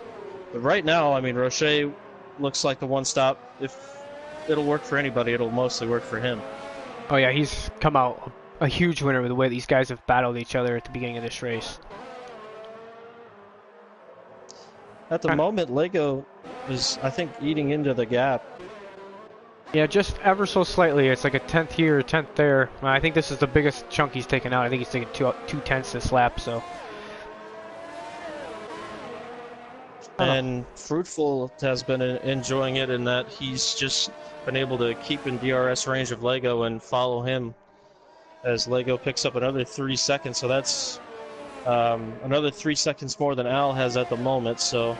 But right now, I mean, Roche looks like the one-stop. If it'll work for anybody, it'll mostly work for him. Oh yeah, he's come out a huge winner with the way these guys have battled each other at the beginning of this race. At the moment, Lego is, I think, eating into the gap. Yeah, just ever so slightly. It's like a 10th here, a 10th there. I think this is the biggest chunk he's taken out. I think he's taken 2/10 this lap, so. And Fruitful has been enjoying it in that he's just been able to keep in DRS range of Lego and follow him as Lego picks up another 3 seconds. So that's another 3 seconds more than Al has at the moment. So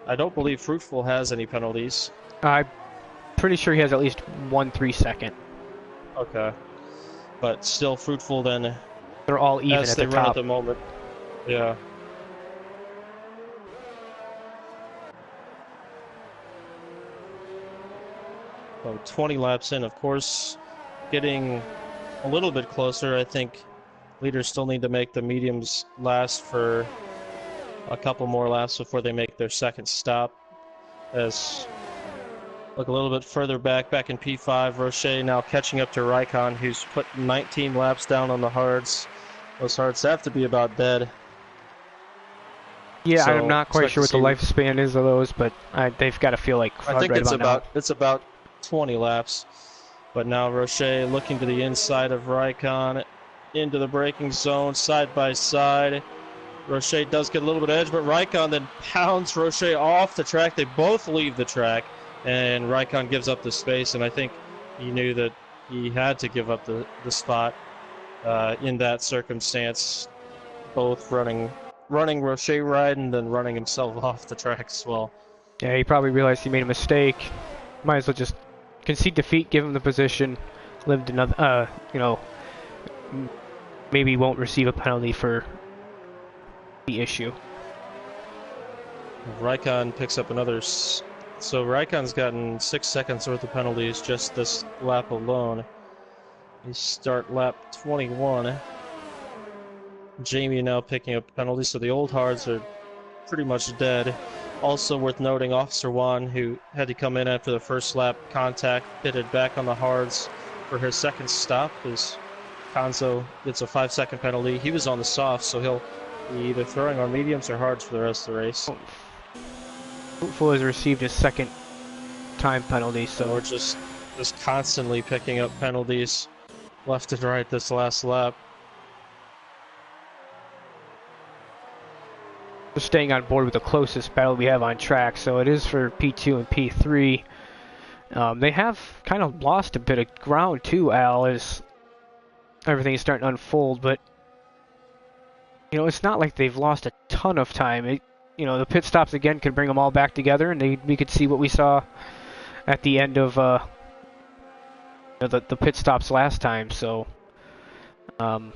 I don't believe Fruitful has any penalties. I'm pretty sure he has at least 1 3-second. Okay. But still Fruitful then. They're all even as at they the run top. at the moment. Yeah. So 20 laps in, of course, getting a little bit closer. I think Leaders still need to make the mediums last for a couple more laps before they make their second stop. As look a little bit further back in P5, Roche now catching up to Raikkonen, who's put 19 laps down on the hards. Those hards have to be about dead. Yeah, So, I'm not quite sure what the lifespan is of those, but they've got to feel like I think right it's about 20 laps. But now Roche looking to the inside of Raikkonen, into the braking zone, side by side. Roche does get a little bit of edge, but Raikkonen then pounds Roche off the track. They both leave the track, and Raikkonen gives up the space, and I think he knew that he had to give up the spot in that circumstance, both running Roche right and then running himself off the track as well. Yeah, he probably realized he made a mistake. Might as well just concede defeat, give him the position, lived another, maybe won't receive a penalty for the issue. Raikkonen picks up another. So Raikkonen's gotten 6 seconds worth of penalties just this lap alone. They start lap 21. Jamie now picking up penalties, so the old hards are pretty much dead. Also worth noting, Officer Juan, who had to come in after the first lap contact, pitted back on the hards for his second stop, as Konzo gets a 5-second penalty. He was on the soft, so he'll be either throwing on mediums or hards for the rest of the race. Fruitful has received his second time penalty, so we're just constantly picking up penalties left and right this last lap. We're staying on board with the closest battle we have on track, so it is for P2 and P3. They have kind of lost a bit of ground too, Al, as everything is starting to unfold, but it's not like they've lost a ton of time. The pit stops again could bring them all back together, and we could see what we saw at the end of the pit stops last time. So it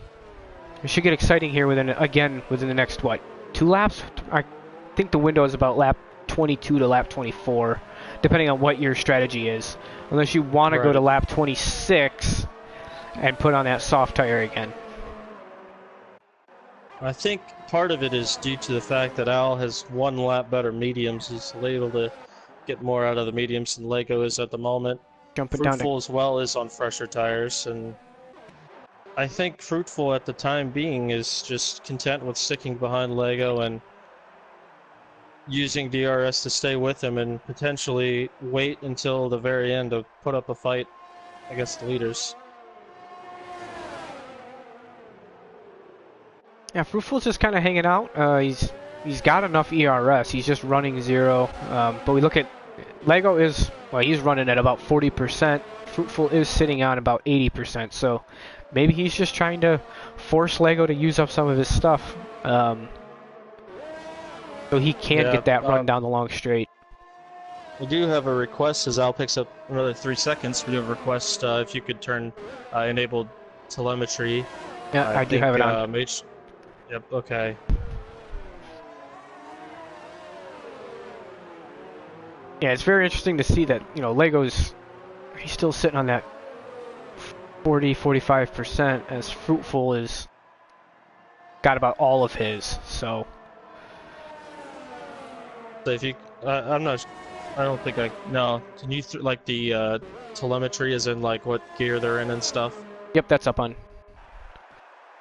should get exciting here within the next 2 laps. I think the window is about lap 22 to lap 24, depending on what your strategy is. Unless you want to go to lap 26 and put on that soft tire again. I think part of it is due to the fact that Al has 1 lap better mediums. He's able to get more out of the mediums than Lego is at the moment. Fruitful as well is on fresher tires, and I think Fruitful at the time being is just content with sticking behind Lego and using DRS to stay with him and potentially wait until the very end to put up a fight against the leaders. Yeah, Fruitful's just kind of hanging out. He's got enough ERS. He's just running 0. But we look at Lego he's running at about 40%. Fruitful is sitting on about 80%. So maybe he's just trying to force Lego to use up some of his stuff, so he can get that run down the long straight. We do have a request as Al picks up another 3 seconds. We do have a request if you could turn enabled telemetry. Yeah, I do have it on. Yep, okay. Yeah, it's very interesting to see that, Lego's, he's still sitting on that 40-45%, as Fruitful is got about all of his, so if you, I don't think no, can you, like the telemetry is in like what gear they're in and stuff? Yep, that's up on.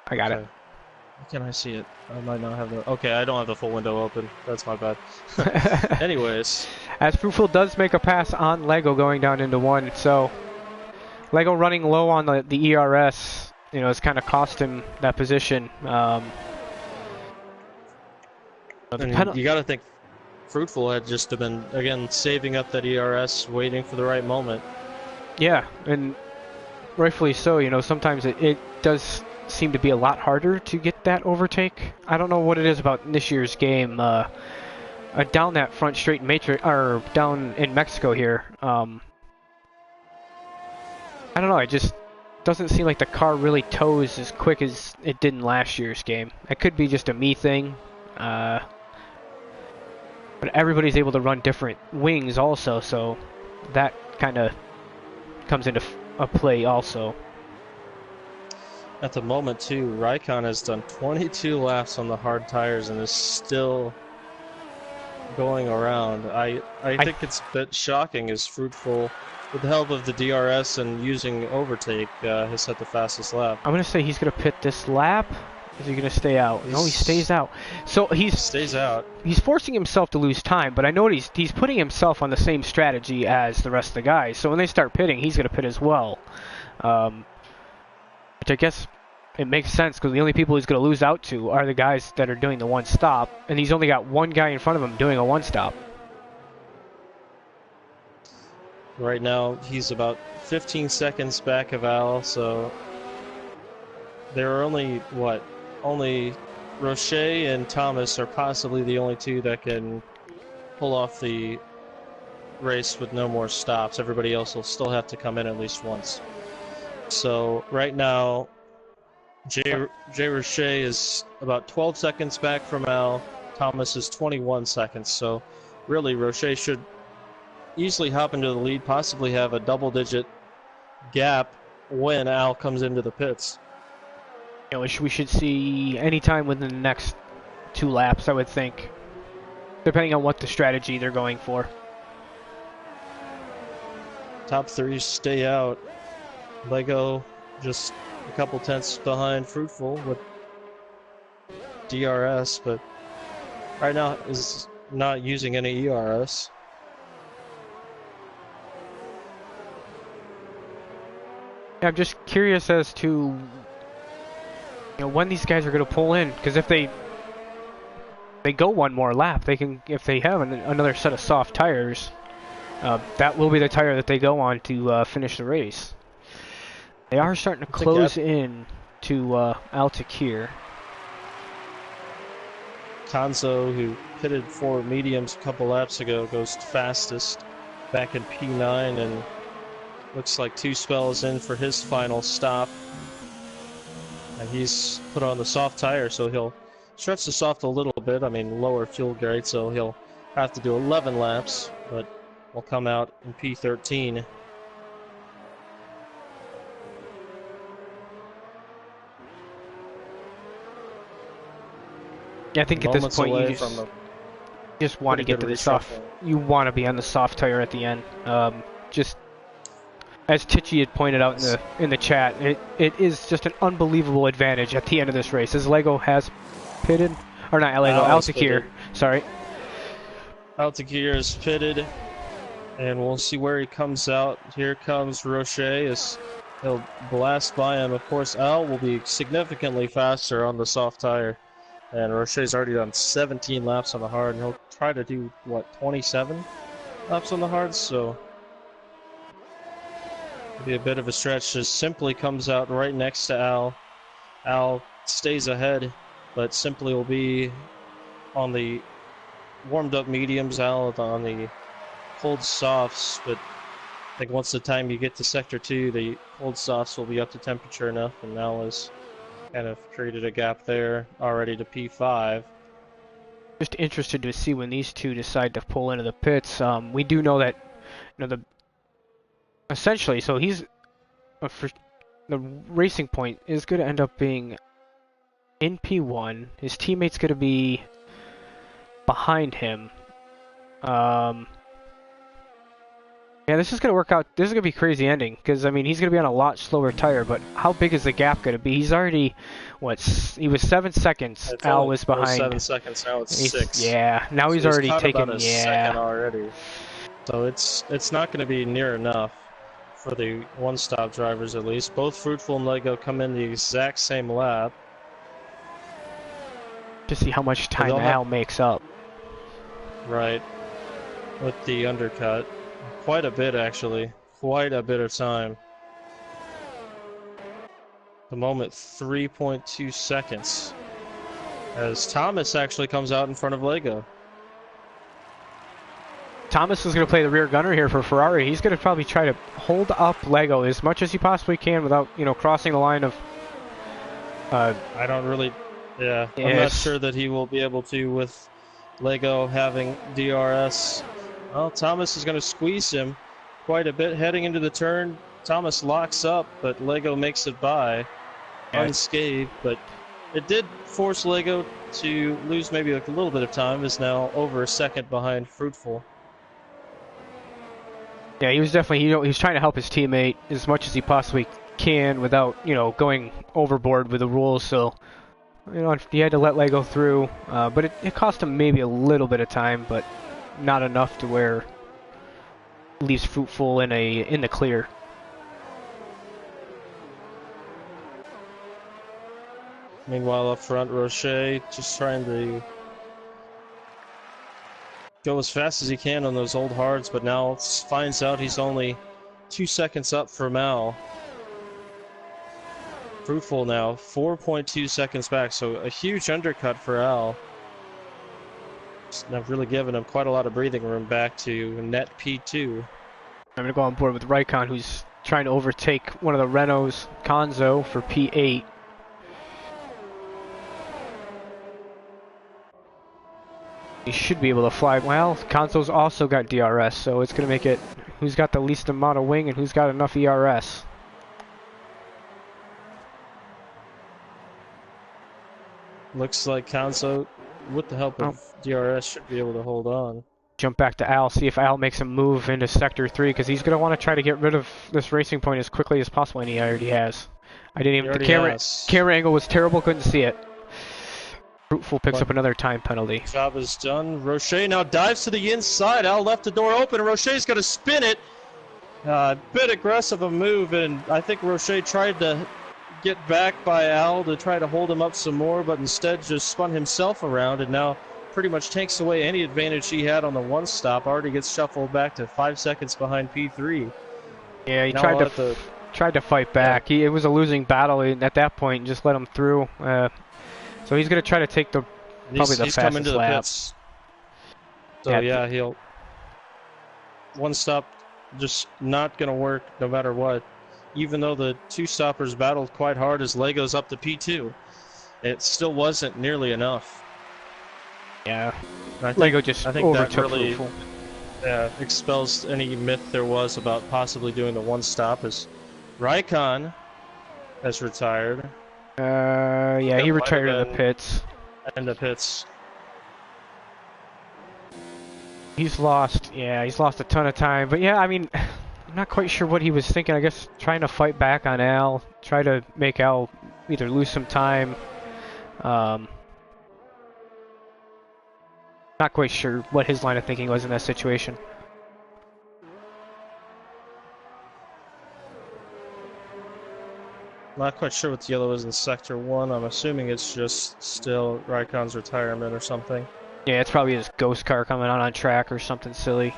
I got it. Can I see it? I might not have the... Okay, I don't have the full window open. That's my bad. Anyways. As Fruitful does make a pass on Lego going down into 1, so Lego running low on the ERS, has kind of cost him that position. You got to think Fruitful had just been, again, saving up that ERS, waiting for the right moment. Yeah, and rightfully so. Sometimes it does seem to be a lot harder to get that overtake. I don't know what it is about this year's game. Down that front straight matrix, or down in Mexico here. I don't know. It just doesn't seem like the car really tows as quick as it did in last year's game. It could be just a me thing. But everybody's able to run different wings also, so that kind of comes into a play also. At the moment, too, Raikkonen has done 22 laps on the hard tires and is still going around. I think it's a bit shocking as Fruitful, with the help of the DRS and using overtake, has set the fastest lap. I'm going to say he's going to pit this lap. Is he going to stay out? No, he stays out. So he stays out. He's forcing himself to lose time, but I know he's putting himself on the same strategy as the rest of the guys. So when they start pitting, he's going to pit as well. Which I guess it makes sense because the only people he's going to lose out to are the guys that are doing the one stop, and he's only got one guy in front of him doing a one stop. Right now, he's about 15 seconds back of Al, so there are only Roche and Thomas are possibly the only two that can pull off the race with no more stops. Everybody else will still have to come in at least once. So right now, Jay Roche is about 12 seconds back from Al. Thomas is 21 seconds. So really, Roche should easily hop into the lead, possibly have a double-digit gap when Al comes into the pits. You know, we should see any time within the next 2 laps, I would think, depending on what the strategy they're going for. Top 3 stay out. Lego just a couple tenths behind Fruitful with DRS, but right now is not using any ERS. I'm just curious as to when these guys are going to pull in, because if they go one more lap, they can, if they have another set of soft tires, that will be the tire that they go on to finish the race. They are starting to close in to Al-Takir. Konzo, who pitted for mediums a couple laps ago, goes fastest back in P9 and looks like 2 spells in for his final stop. And he's put on the soft tire, so he'll stretch the soft a little bit. I mean, lower fuel grade, so he'll have to do 11 laps, but will come out in P13. Yeah, I think at this point you just want to get to the soft. You want to be on the soft tire at the end. Just as Tichy had pointed out in the chat, it is just an unbelievable advantage at the end of this race. As Lego has pitted, or not Lego, Al-Takir. Sorry. Al-Takir is pitted, and we'll see where he comes out. Here comes Roche as he'll blast by him. Of course, Al will be significantly faster on the soft tire. And Roche's already done 17 laps on the hard, and he'll try to do, 27 laps on the hard, so it'll be a bit of a stretch. Just Simply comes out right next to Al. Al stays ahead, but Simply will be on the warmed-up mediums, Al on the cold softs, but I think once the time you get to Sector 2, the cold softs will be up to temperature enough, and Al is kind of created a gap there already to P5. Just interested to see when these two decide to pull into the pits. We do know that, essentially, so he's for the racing point is going to end up being in P1. His teammate's going to be behind him. Yeah, this is going to work out. This is going to be a crazy ending because, I mean, he's going to be on a lot slower tire, but how big is the gap going to be? He's already, he was 7 seconds. Al was behind. 7 seconds, now it's 6. Yeah, now he's already taken, about a second already. So it's not going to be near enough for the one-stop drivers at least. Both Fruitful and Lego come in the exact same lap. To see how much time Al makes up. Right. With the undercut. Quite a bit, actually. Quite a bit of time. At the moment, 3.2 seconds. As Thomas actually comes out in front of Lego. Thomas is going to play the rear gunner here for Ferrari. He's going to probably try to hold up Lego as much as he possibly can without, crossing the line of... I don't really... Yeah, yes. I'm not sure that he will be able to with Lego having DRS. Well, Thomas is going to squeeze him quite a bit heading into the turn. Thomas locks up, but Lego makes it by. unscathed, but it did force Lego to lose maybe like a little bit of time. Is now over a second behind Fruitful. Yeah, he was definitely, he was trying to help his teammate as much as he possibly can without, going overboard with the rules. So, he had to let Lego through, but it cost him maybe a little bit of time, but not enough to where it leaves Fruitful in the clear. Meanwhile, up front, Rocher just trying to go as fast as he can on those old hards, but now finds out he's only 2 seconds up from Al. Fruitful now 4.2 seconds back, so a huge undercut for Al. I've really given him quite a lot of breathing room back to net P2. I'm going to go on board with Raikkonen, who's trying to overtake one of the Renaults, Konzo, for P8. He should be able to fly. Well, Konzo's also got DRS, so it's going to make it who's got the least amount of wing and who's got enough ERS. Looks like Konzo, with the help of DRS, should be able to hold on. Jump back to Al, see if Al makes a move into Sector 3, because he's going to want to try to get rid of this racing point as quickly as possible, and he already has. I didn't even... The camera angle was terrible, couldn't see it. Fruitful picks up another time penalty. Job is done. Rocher now dives to the inside. Al left the door open. Rocher's going to spin it. A bit aggressive a move, and I think Rocher tried to get back by Al to try to hold him up some more, but instead just spun himself around and now pretty much takes away any advantage he had on the one stop. Already gets shuffled back to 5 seconds behind P3. Yeah, he tried to fight back. It was a losing battle at that point, and just let him through. So he's going to try to take probably the fastest lap. Pits. So yeah, he'll... One stop just not going to work no matter what. Even though the two stoppers battled quite hard as Lego's up to P2. It still wasn't nearly enough. Yeah. Lego just overtook that really expels any myth there was about possibly doing the one stop, as Raikkonen has retired. Yeah, he retired in the pits. In the pits. He's lost a ton of time. But yeah, I mean, I'm not quite sure what he was thinking. I guess trying to fight back on Al, try to make Al either lose some time. Not quite sure what his line of thinking was in that situation. Not quite sure what the yellow is in Sector 1. I'm assuming it's just still Raikonen's retirement or something. Yeah, it's probably his ghost car coming out on track or something silly.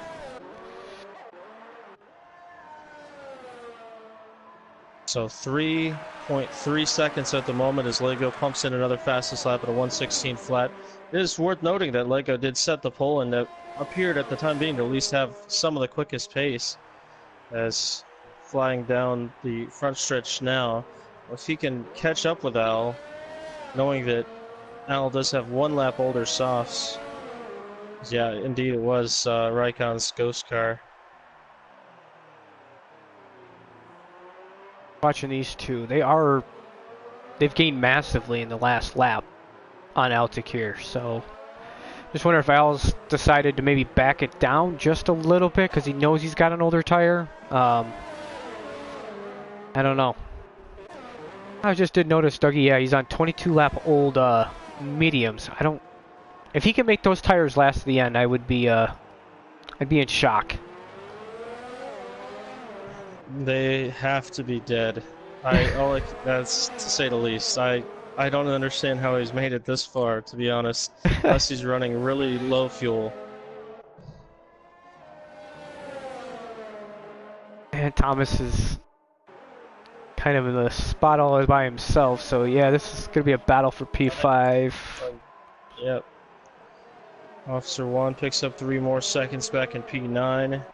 So 3.3 seconds at the moment as Lego pumps in another fastest lap at a 1:16 flat. It is worth noting that Lego did set the pole and appeared at the time being to at least have some of the quickest pace, as flying down the front stretch now. If he can catch up with Al, knowing that Al does have 1 lap older softs. Yeah, indeed it was Raikonen's ghost car. Watching these two, they've gained massively in the last lap on Altacure, so just wonder if Al's decided to maybe back it down just a little bit because he knows he's got an older tire. I don't know. I just did notice Dougie, yeah, he's on 22 lap old mediums. If he can make those tires last to the end, I'd be in shock. They have to be dead. That's to say the least. I don't understand how he's made it this far, to be honest, unless he's running really low fuel. And Thomas is kind of in the spot all by himself, so yeah, this is going to be a battle for P5. Yep. Officer 1 picks up 3 more seconds back in P9.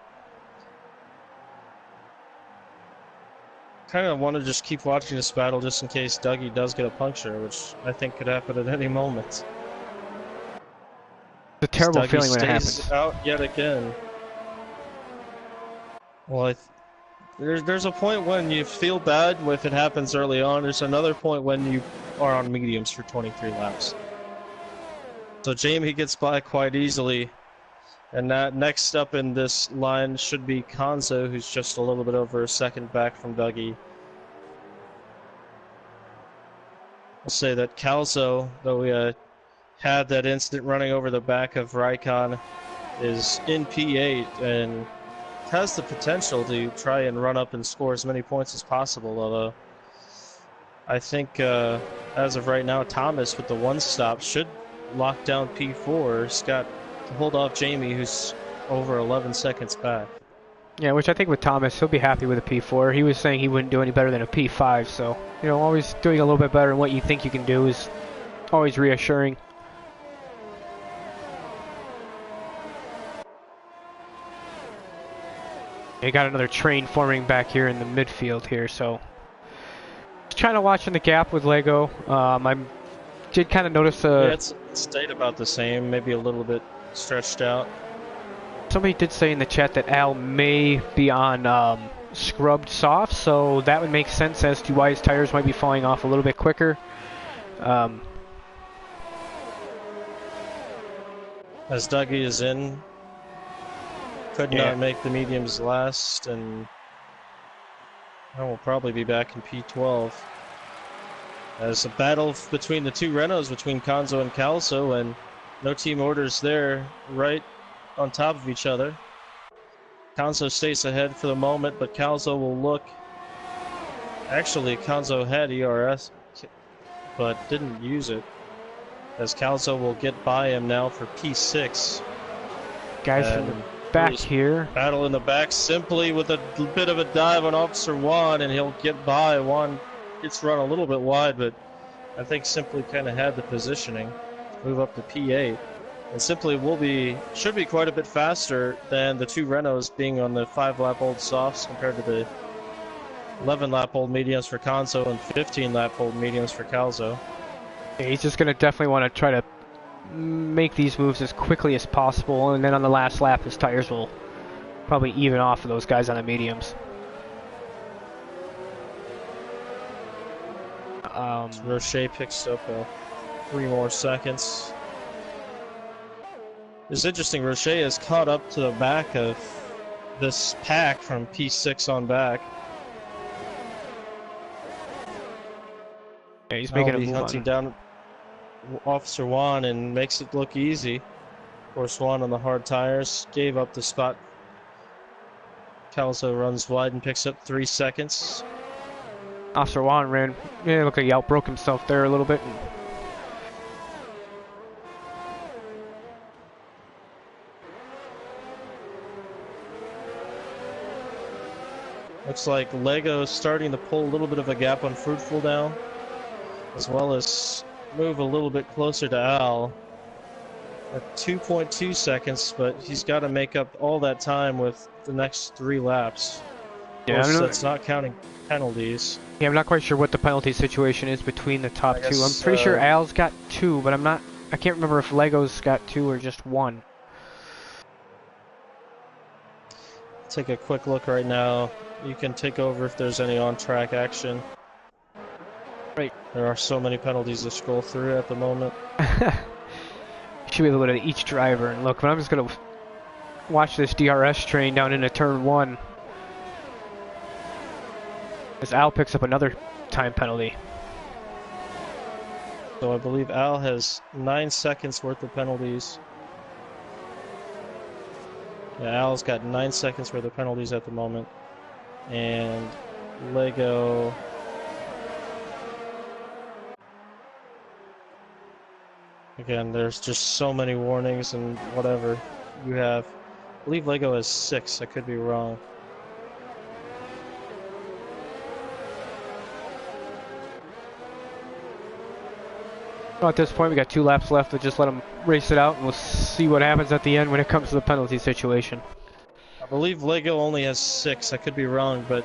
Kind of want to just keep watching this battle just in case Dougie does get a puncture, which I think could happen at any moment. It's a terrible feeling when it happens. Out yet again. Well, there's a point when you feel bad if it happens early on. There's another point when you are on mediums for 23 laps. So Jamie gets by quite easily. And that next up in this line should be Konzo, who's just a little bit over a second back from Dougie. I'll say that Calzo, though we had that incident running over the back of Raikkonen, is in P8 and has the potential to try and run up and score as many points as possible, although I think as of right now, Thomas with the one stop should lock down P4. He's got to hold off Jamie, who's over 11 seconds back. Yeah, which I think with Thomas, he'll be happy with a P4. He was saying he wouldn't do any better than a P5, so, you know, always doing a little bit better than what you think you can do is always reassuring. You got another train forming back here in the midfield here, so just trying to watch in the gap with Lego. I did kind of notice yeah, it's stayed about the same, maybe a little bit stretched out. Somebody did say in the chat that Al may be on scrubbed soft, so that would make sense as to why his tires might be falling off a little bit quicker. As Dougie is in, could not make the mediums last, and we'll probably be back in P12. As a battle between the two Renaults, between Konzo and Calzo, and no team orders there, right on top of each other. Konzo stays ahead for the moment, but Calzo will look. Actually, Konzo had ERS, but didn't use it, as Calzo will get by him now for P6. Guys from the back here. Battle in the back, simply with a bit of a dive on Officer Juan, and he'll get by. Juan gets run a little bit wide, but I think simply kind of had the positioning. Move up to P8. And simply should be quite a bit faster than the two Renaults being on the 5-lap-old softs compared to the 11-lap-old mediums for Konzo and 15-lap-old mediums for Calzo. Yeah, he's just going to definitely want to try to make these moves as quickly as possible, and then on the last lap his tires will probably even off of those guys on the mediums. Roche picks up 3 more seconds. It's interesting, Roche has caught up to the back of this pack from P6 on back. Yeah, he's making a move hunting down Officer Juan and makes it look easy. Of course, Juan on the hard tires gave up the spot. Calzo runs wide and picks up 3 seconds. Officer Juan ran, yeah, looked like he outbroke himself there a little bit. Looks like Lego starting to pull a little bit of a gap on Fruitful now, as well as move a little bit closer to Al at 2.2 seconds, but he's got to make up all that time with the next 3 laps. Yeah, that's not counting penalties. Yeah, I'm not quite sure what the penalty situation is between the top two. I'm pretty sure Al's got 2, but I can't remember if Lego's got 2 or just 1. Take a quick look right now. You can take over if there's any on-track action. Right. There are so many penalties to scroll through at the moment. Should be able to go to each driver and look, but I'm just going to watch this DRS train down into turn 1. As Al picks up another time penalty. So I believe Al has 9 seconds worth of penalties. Yeah, Al's got 9 seconds worth of penalties at the moment. And Lego... Again, there's just so many warnings and whatever you have. I believe Lego has 6, I could be wrong. Well, at this point, we got 2 laps left. We'll just let them race it out, and we'll see what happens at the end when it comes to the penalty situation. I believe Lego only has 6. I could be wrong, but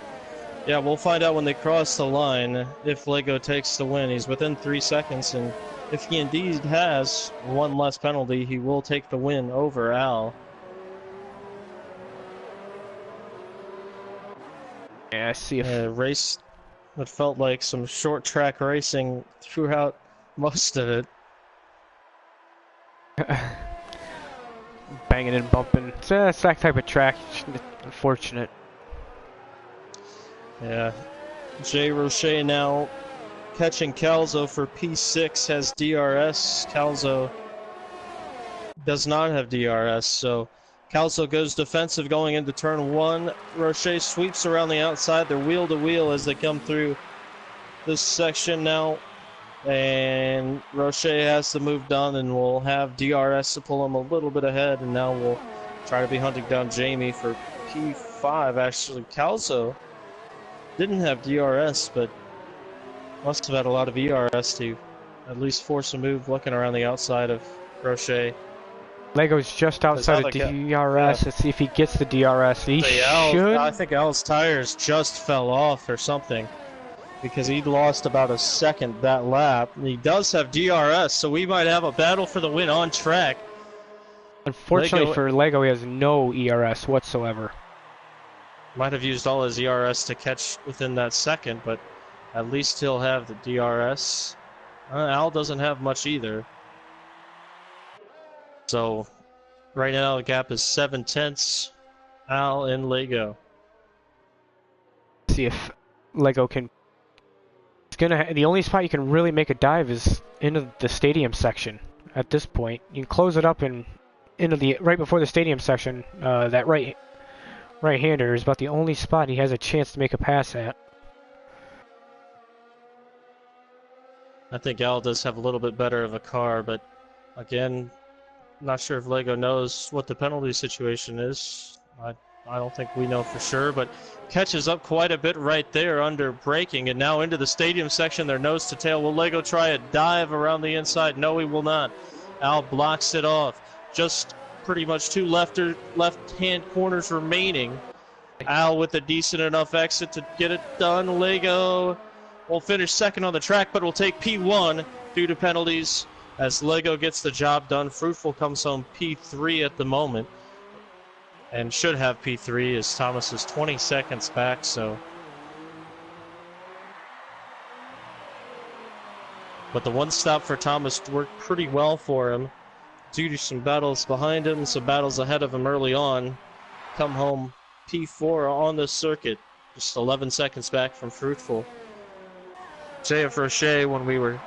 yeah, we'll find out when they cross the line if Lego takes the win. He's within 3 seconds, and if he indeed has 1 less penalty, he will take the win over Al. Yeah, see if A race that felt like some short track racing throughout most of it. banging and bumping. It's that type of track. Unfortunate. Yeah. Jay Roche now catching Calzo for P6, has DRS. Calzo does not have DRS, so Calzo goes defensive going into turn 1. Roche sweeps around the outside. They're wheel to wheel as they come through this section now. And Roche has to move down, and we'll have DRS to pull him a little bit ahead. And now we'll try to be hunting down Jamie for P5. Actually, Calzo didn't have DRS, but must have had a lot of ERS to at least force a move looking around the outside of Roche. Lego's just outside of DRS. Yeah. Let's see if he gets the DRS. He should. I think Al's tires just fell off or something, because he lost about a second that lap. He does have DRS, so we might have a battle for the win on track. Unfortunately for Lego, he has no ERS whatsoever. Might have used all his ERS to catch within that second, but at least he'll have the DRS. Al doesn't have much either. So right now the gap is 7/10. Al and Lego. See if Lego can. It's gonna. The only spot you can really make a dive is into the stadium section. At this point, you can close it up and into the right before the stadium section. That right-hander is about the only spot he has a chance to make a pass at. I think Al does have a little bit better of a car, but again, not sure if Lego knows what the penalty situation is. I don't think we know for sure, but catches up quite a bit right there under braking, and now into the stadium section, they're nose to tail. Will Lego try a dive around the inside? No, he will not. Al blocks it off. Just pretty much two left-hand corners remaining. Al with a decent enough exit to get it done. Lego will finish second on the track, but will take P1 due to penalties as Lego gets the job done. Fruitful comes home P3 at the moment and should have P3 as Thomas is 20 seconds back, so. But the one stop for Thomas worked pretty well for him due to some battles behind him, some battles ahead of him early on. Come home P4 on the circuit, just 11 seconds back from Fruitful. JF Roche, when we were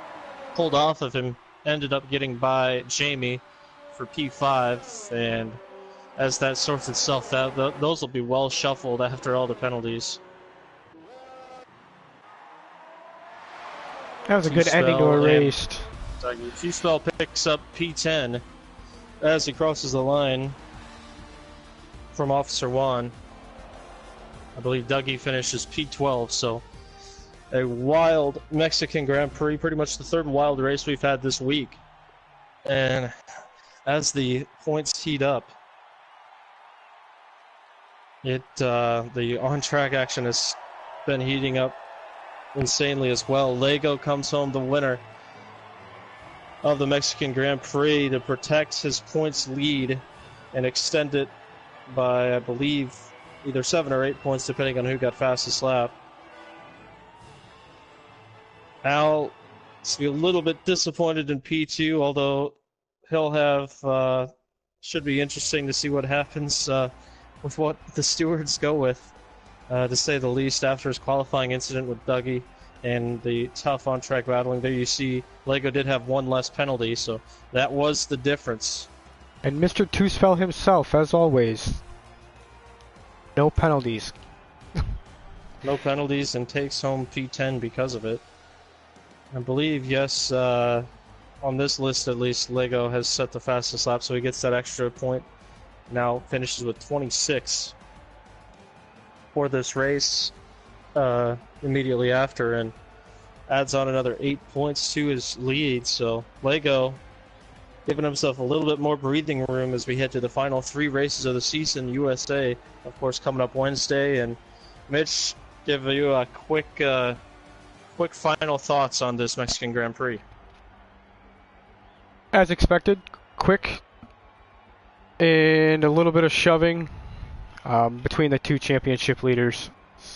pulled off of him, ended up getting by Jamie for P5, and as that sorts itself out, those will be well shuffled after all the penalties. That was a good ending to a race. T-Spell picks up P10 as he crosses the line from Officer Juan. I believe Dougie finishes P12, so a wild Mexican Grand Prix, pretty much the third wild race we've had this week. And as the points heat up, the on-track action has been heating up insanely as well. Lego comes home the winner of the Mexican Grand Prix to protect his points lead and extend it by, I believe, either 7 or 8 points, depending on who got fastest lap. Al is a little bit disappointed in P2, although he'll have, should be interesting to see what happens with what the stewards go with, to say the least, after his qualifying incident with Dougie and the tough on-track battling. There you see Lego did have one less penalty, so that was the difference. And Mr. Twospell himself, as always, no penalties. No penalties, and takes home P10 because of it. I believe, yes, on this list at least, Lego has set the fastest lap, so he gets that extra point. Now finishes with 26 for this race immediately after, and adds on another 8 points to his lead. So Lego giving himself a little bit more breathing room as we head to the final 3 races of the season. USA, of course, coming up Wednesday. And Mitch, give you a quick final thoughts on this Mexican Grand Prix. As expected, quick and a little bit of shoving between the two championship leaders.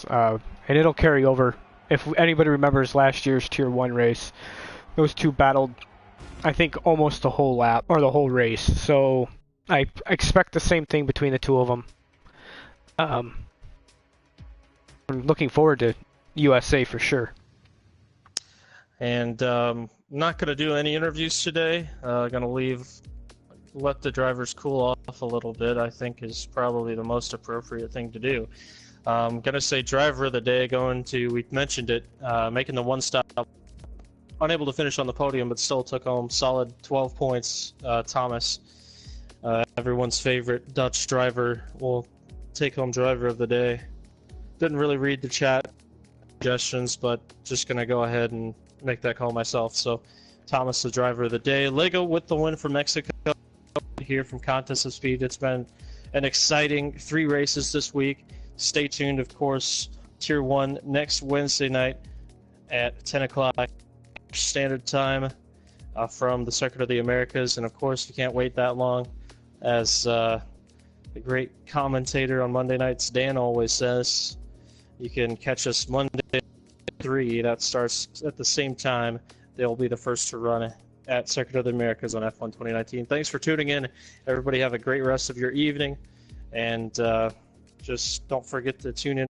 And it'll carry over. If anybody remembers last year's Tier 1 race, those two battled, I think, almost the whole lap, or the whole race. So I expect the same thing between the two of them. I'm looking forward to USA for sure. And not going to do any interviews today. Going to let the drivers cool off a little bit, I think is probably the most appropriate thing to do. I'm going to say driver of the day we mentioned it, making the one stop, unable to finish on the podium, but still took home solid 12 points. Thomas, everyone's favorite Dutch driver, will take home driver of the day. Didn't really read the chat suggestions, but just going to go ahead and make that call myself. So Thomas, the driver of the day. Lego with the win from Mexico here from Contest of Speed. It's been an exciting 3 races this week. Stay tuned, of course, Tier 1 next Wednesday night at 10 o'clock Standard Time from the Circuit of the Americas. And, of course, you can't wait that long. As the great commentator on Monday nights, Dan, always says, you can catch us Monday at 3. That starts at the same time. They'll be the first to run at Circuit of the Americas on F1 2019. Thanks for tuning in. Everybody have a great rest of your evening. And just don't forget to tune in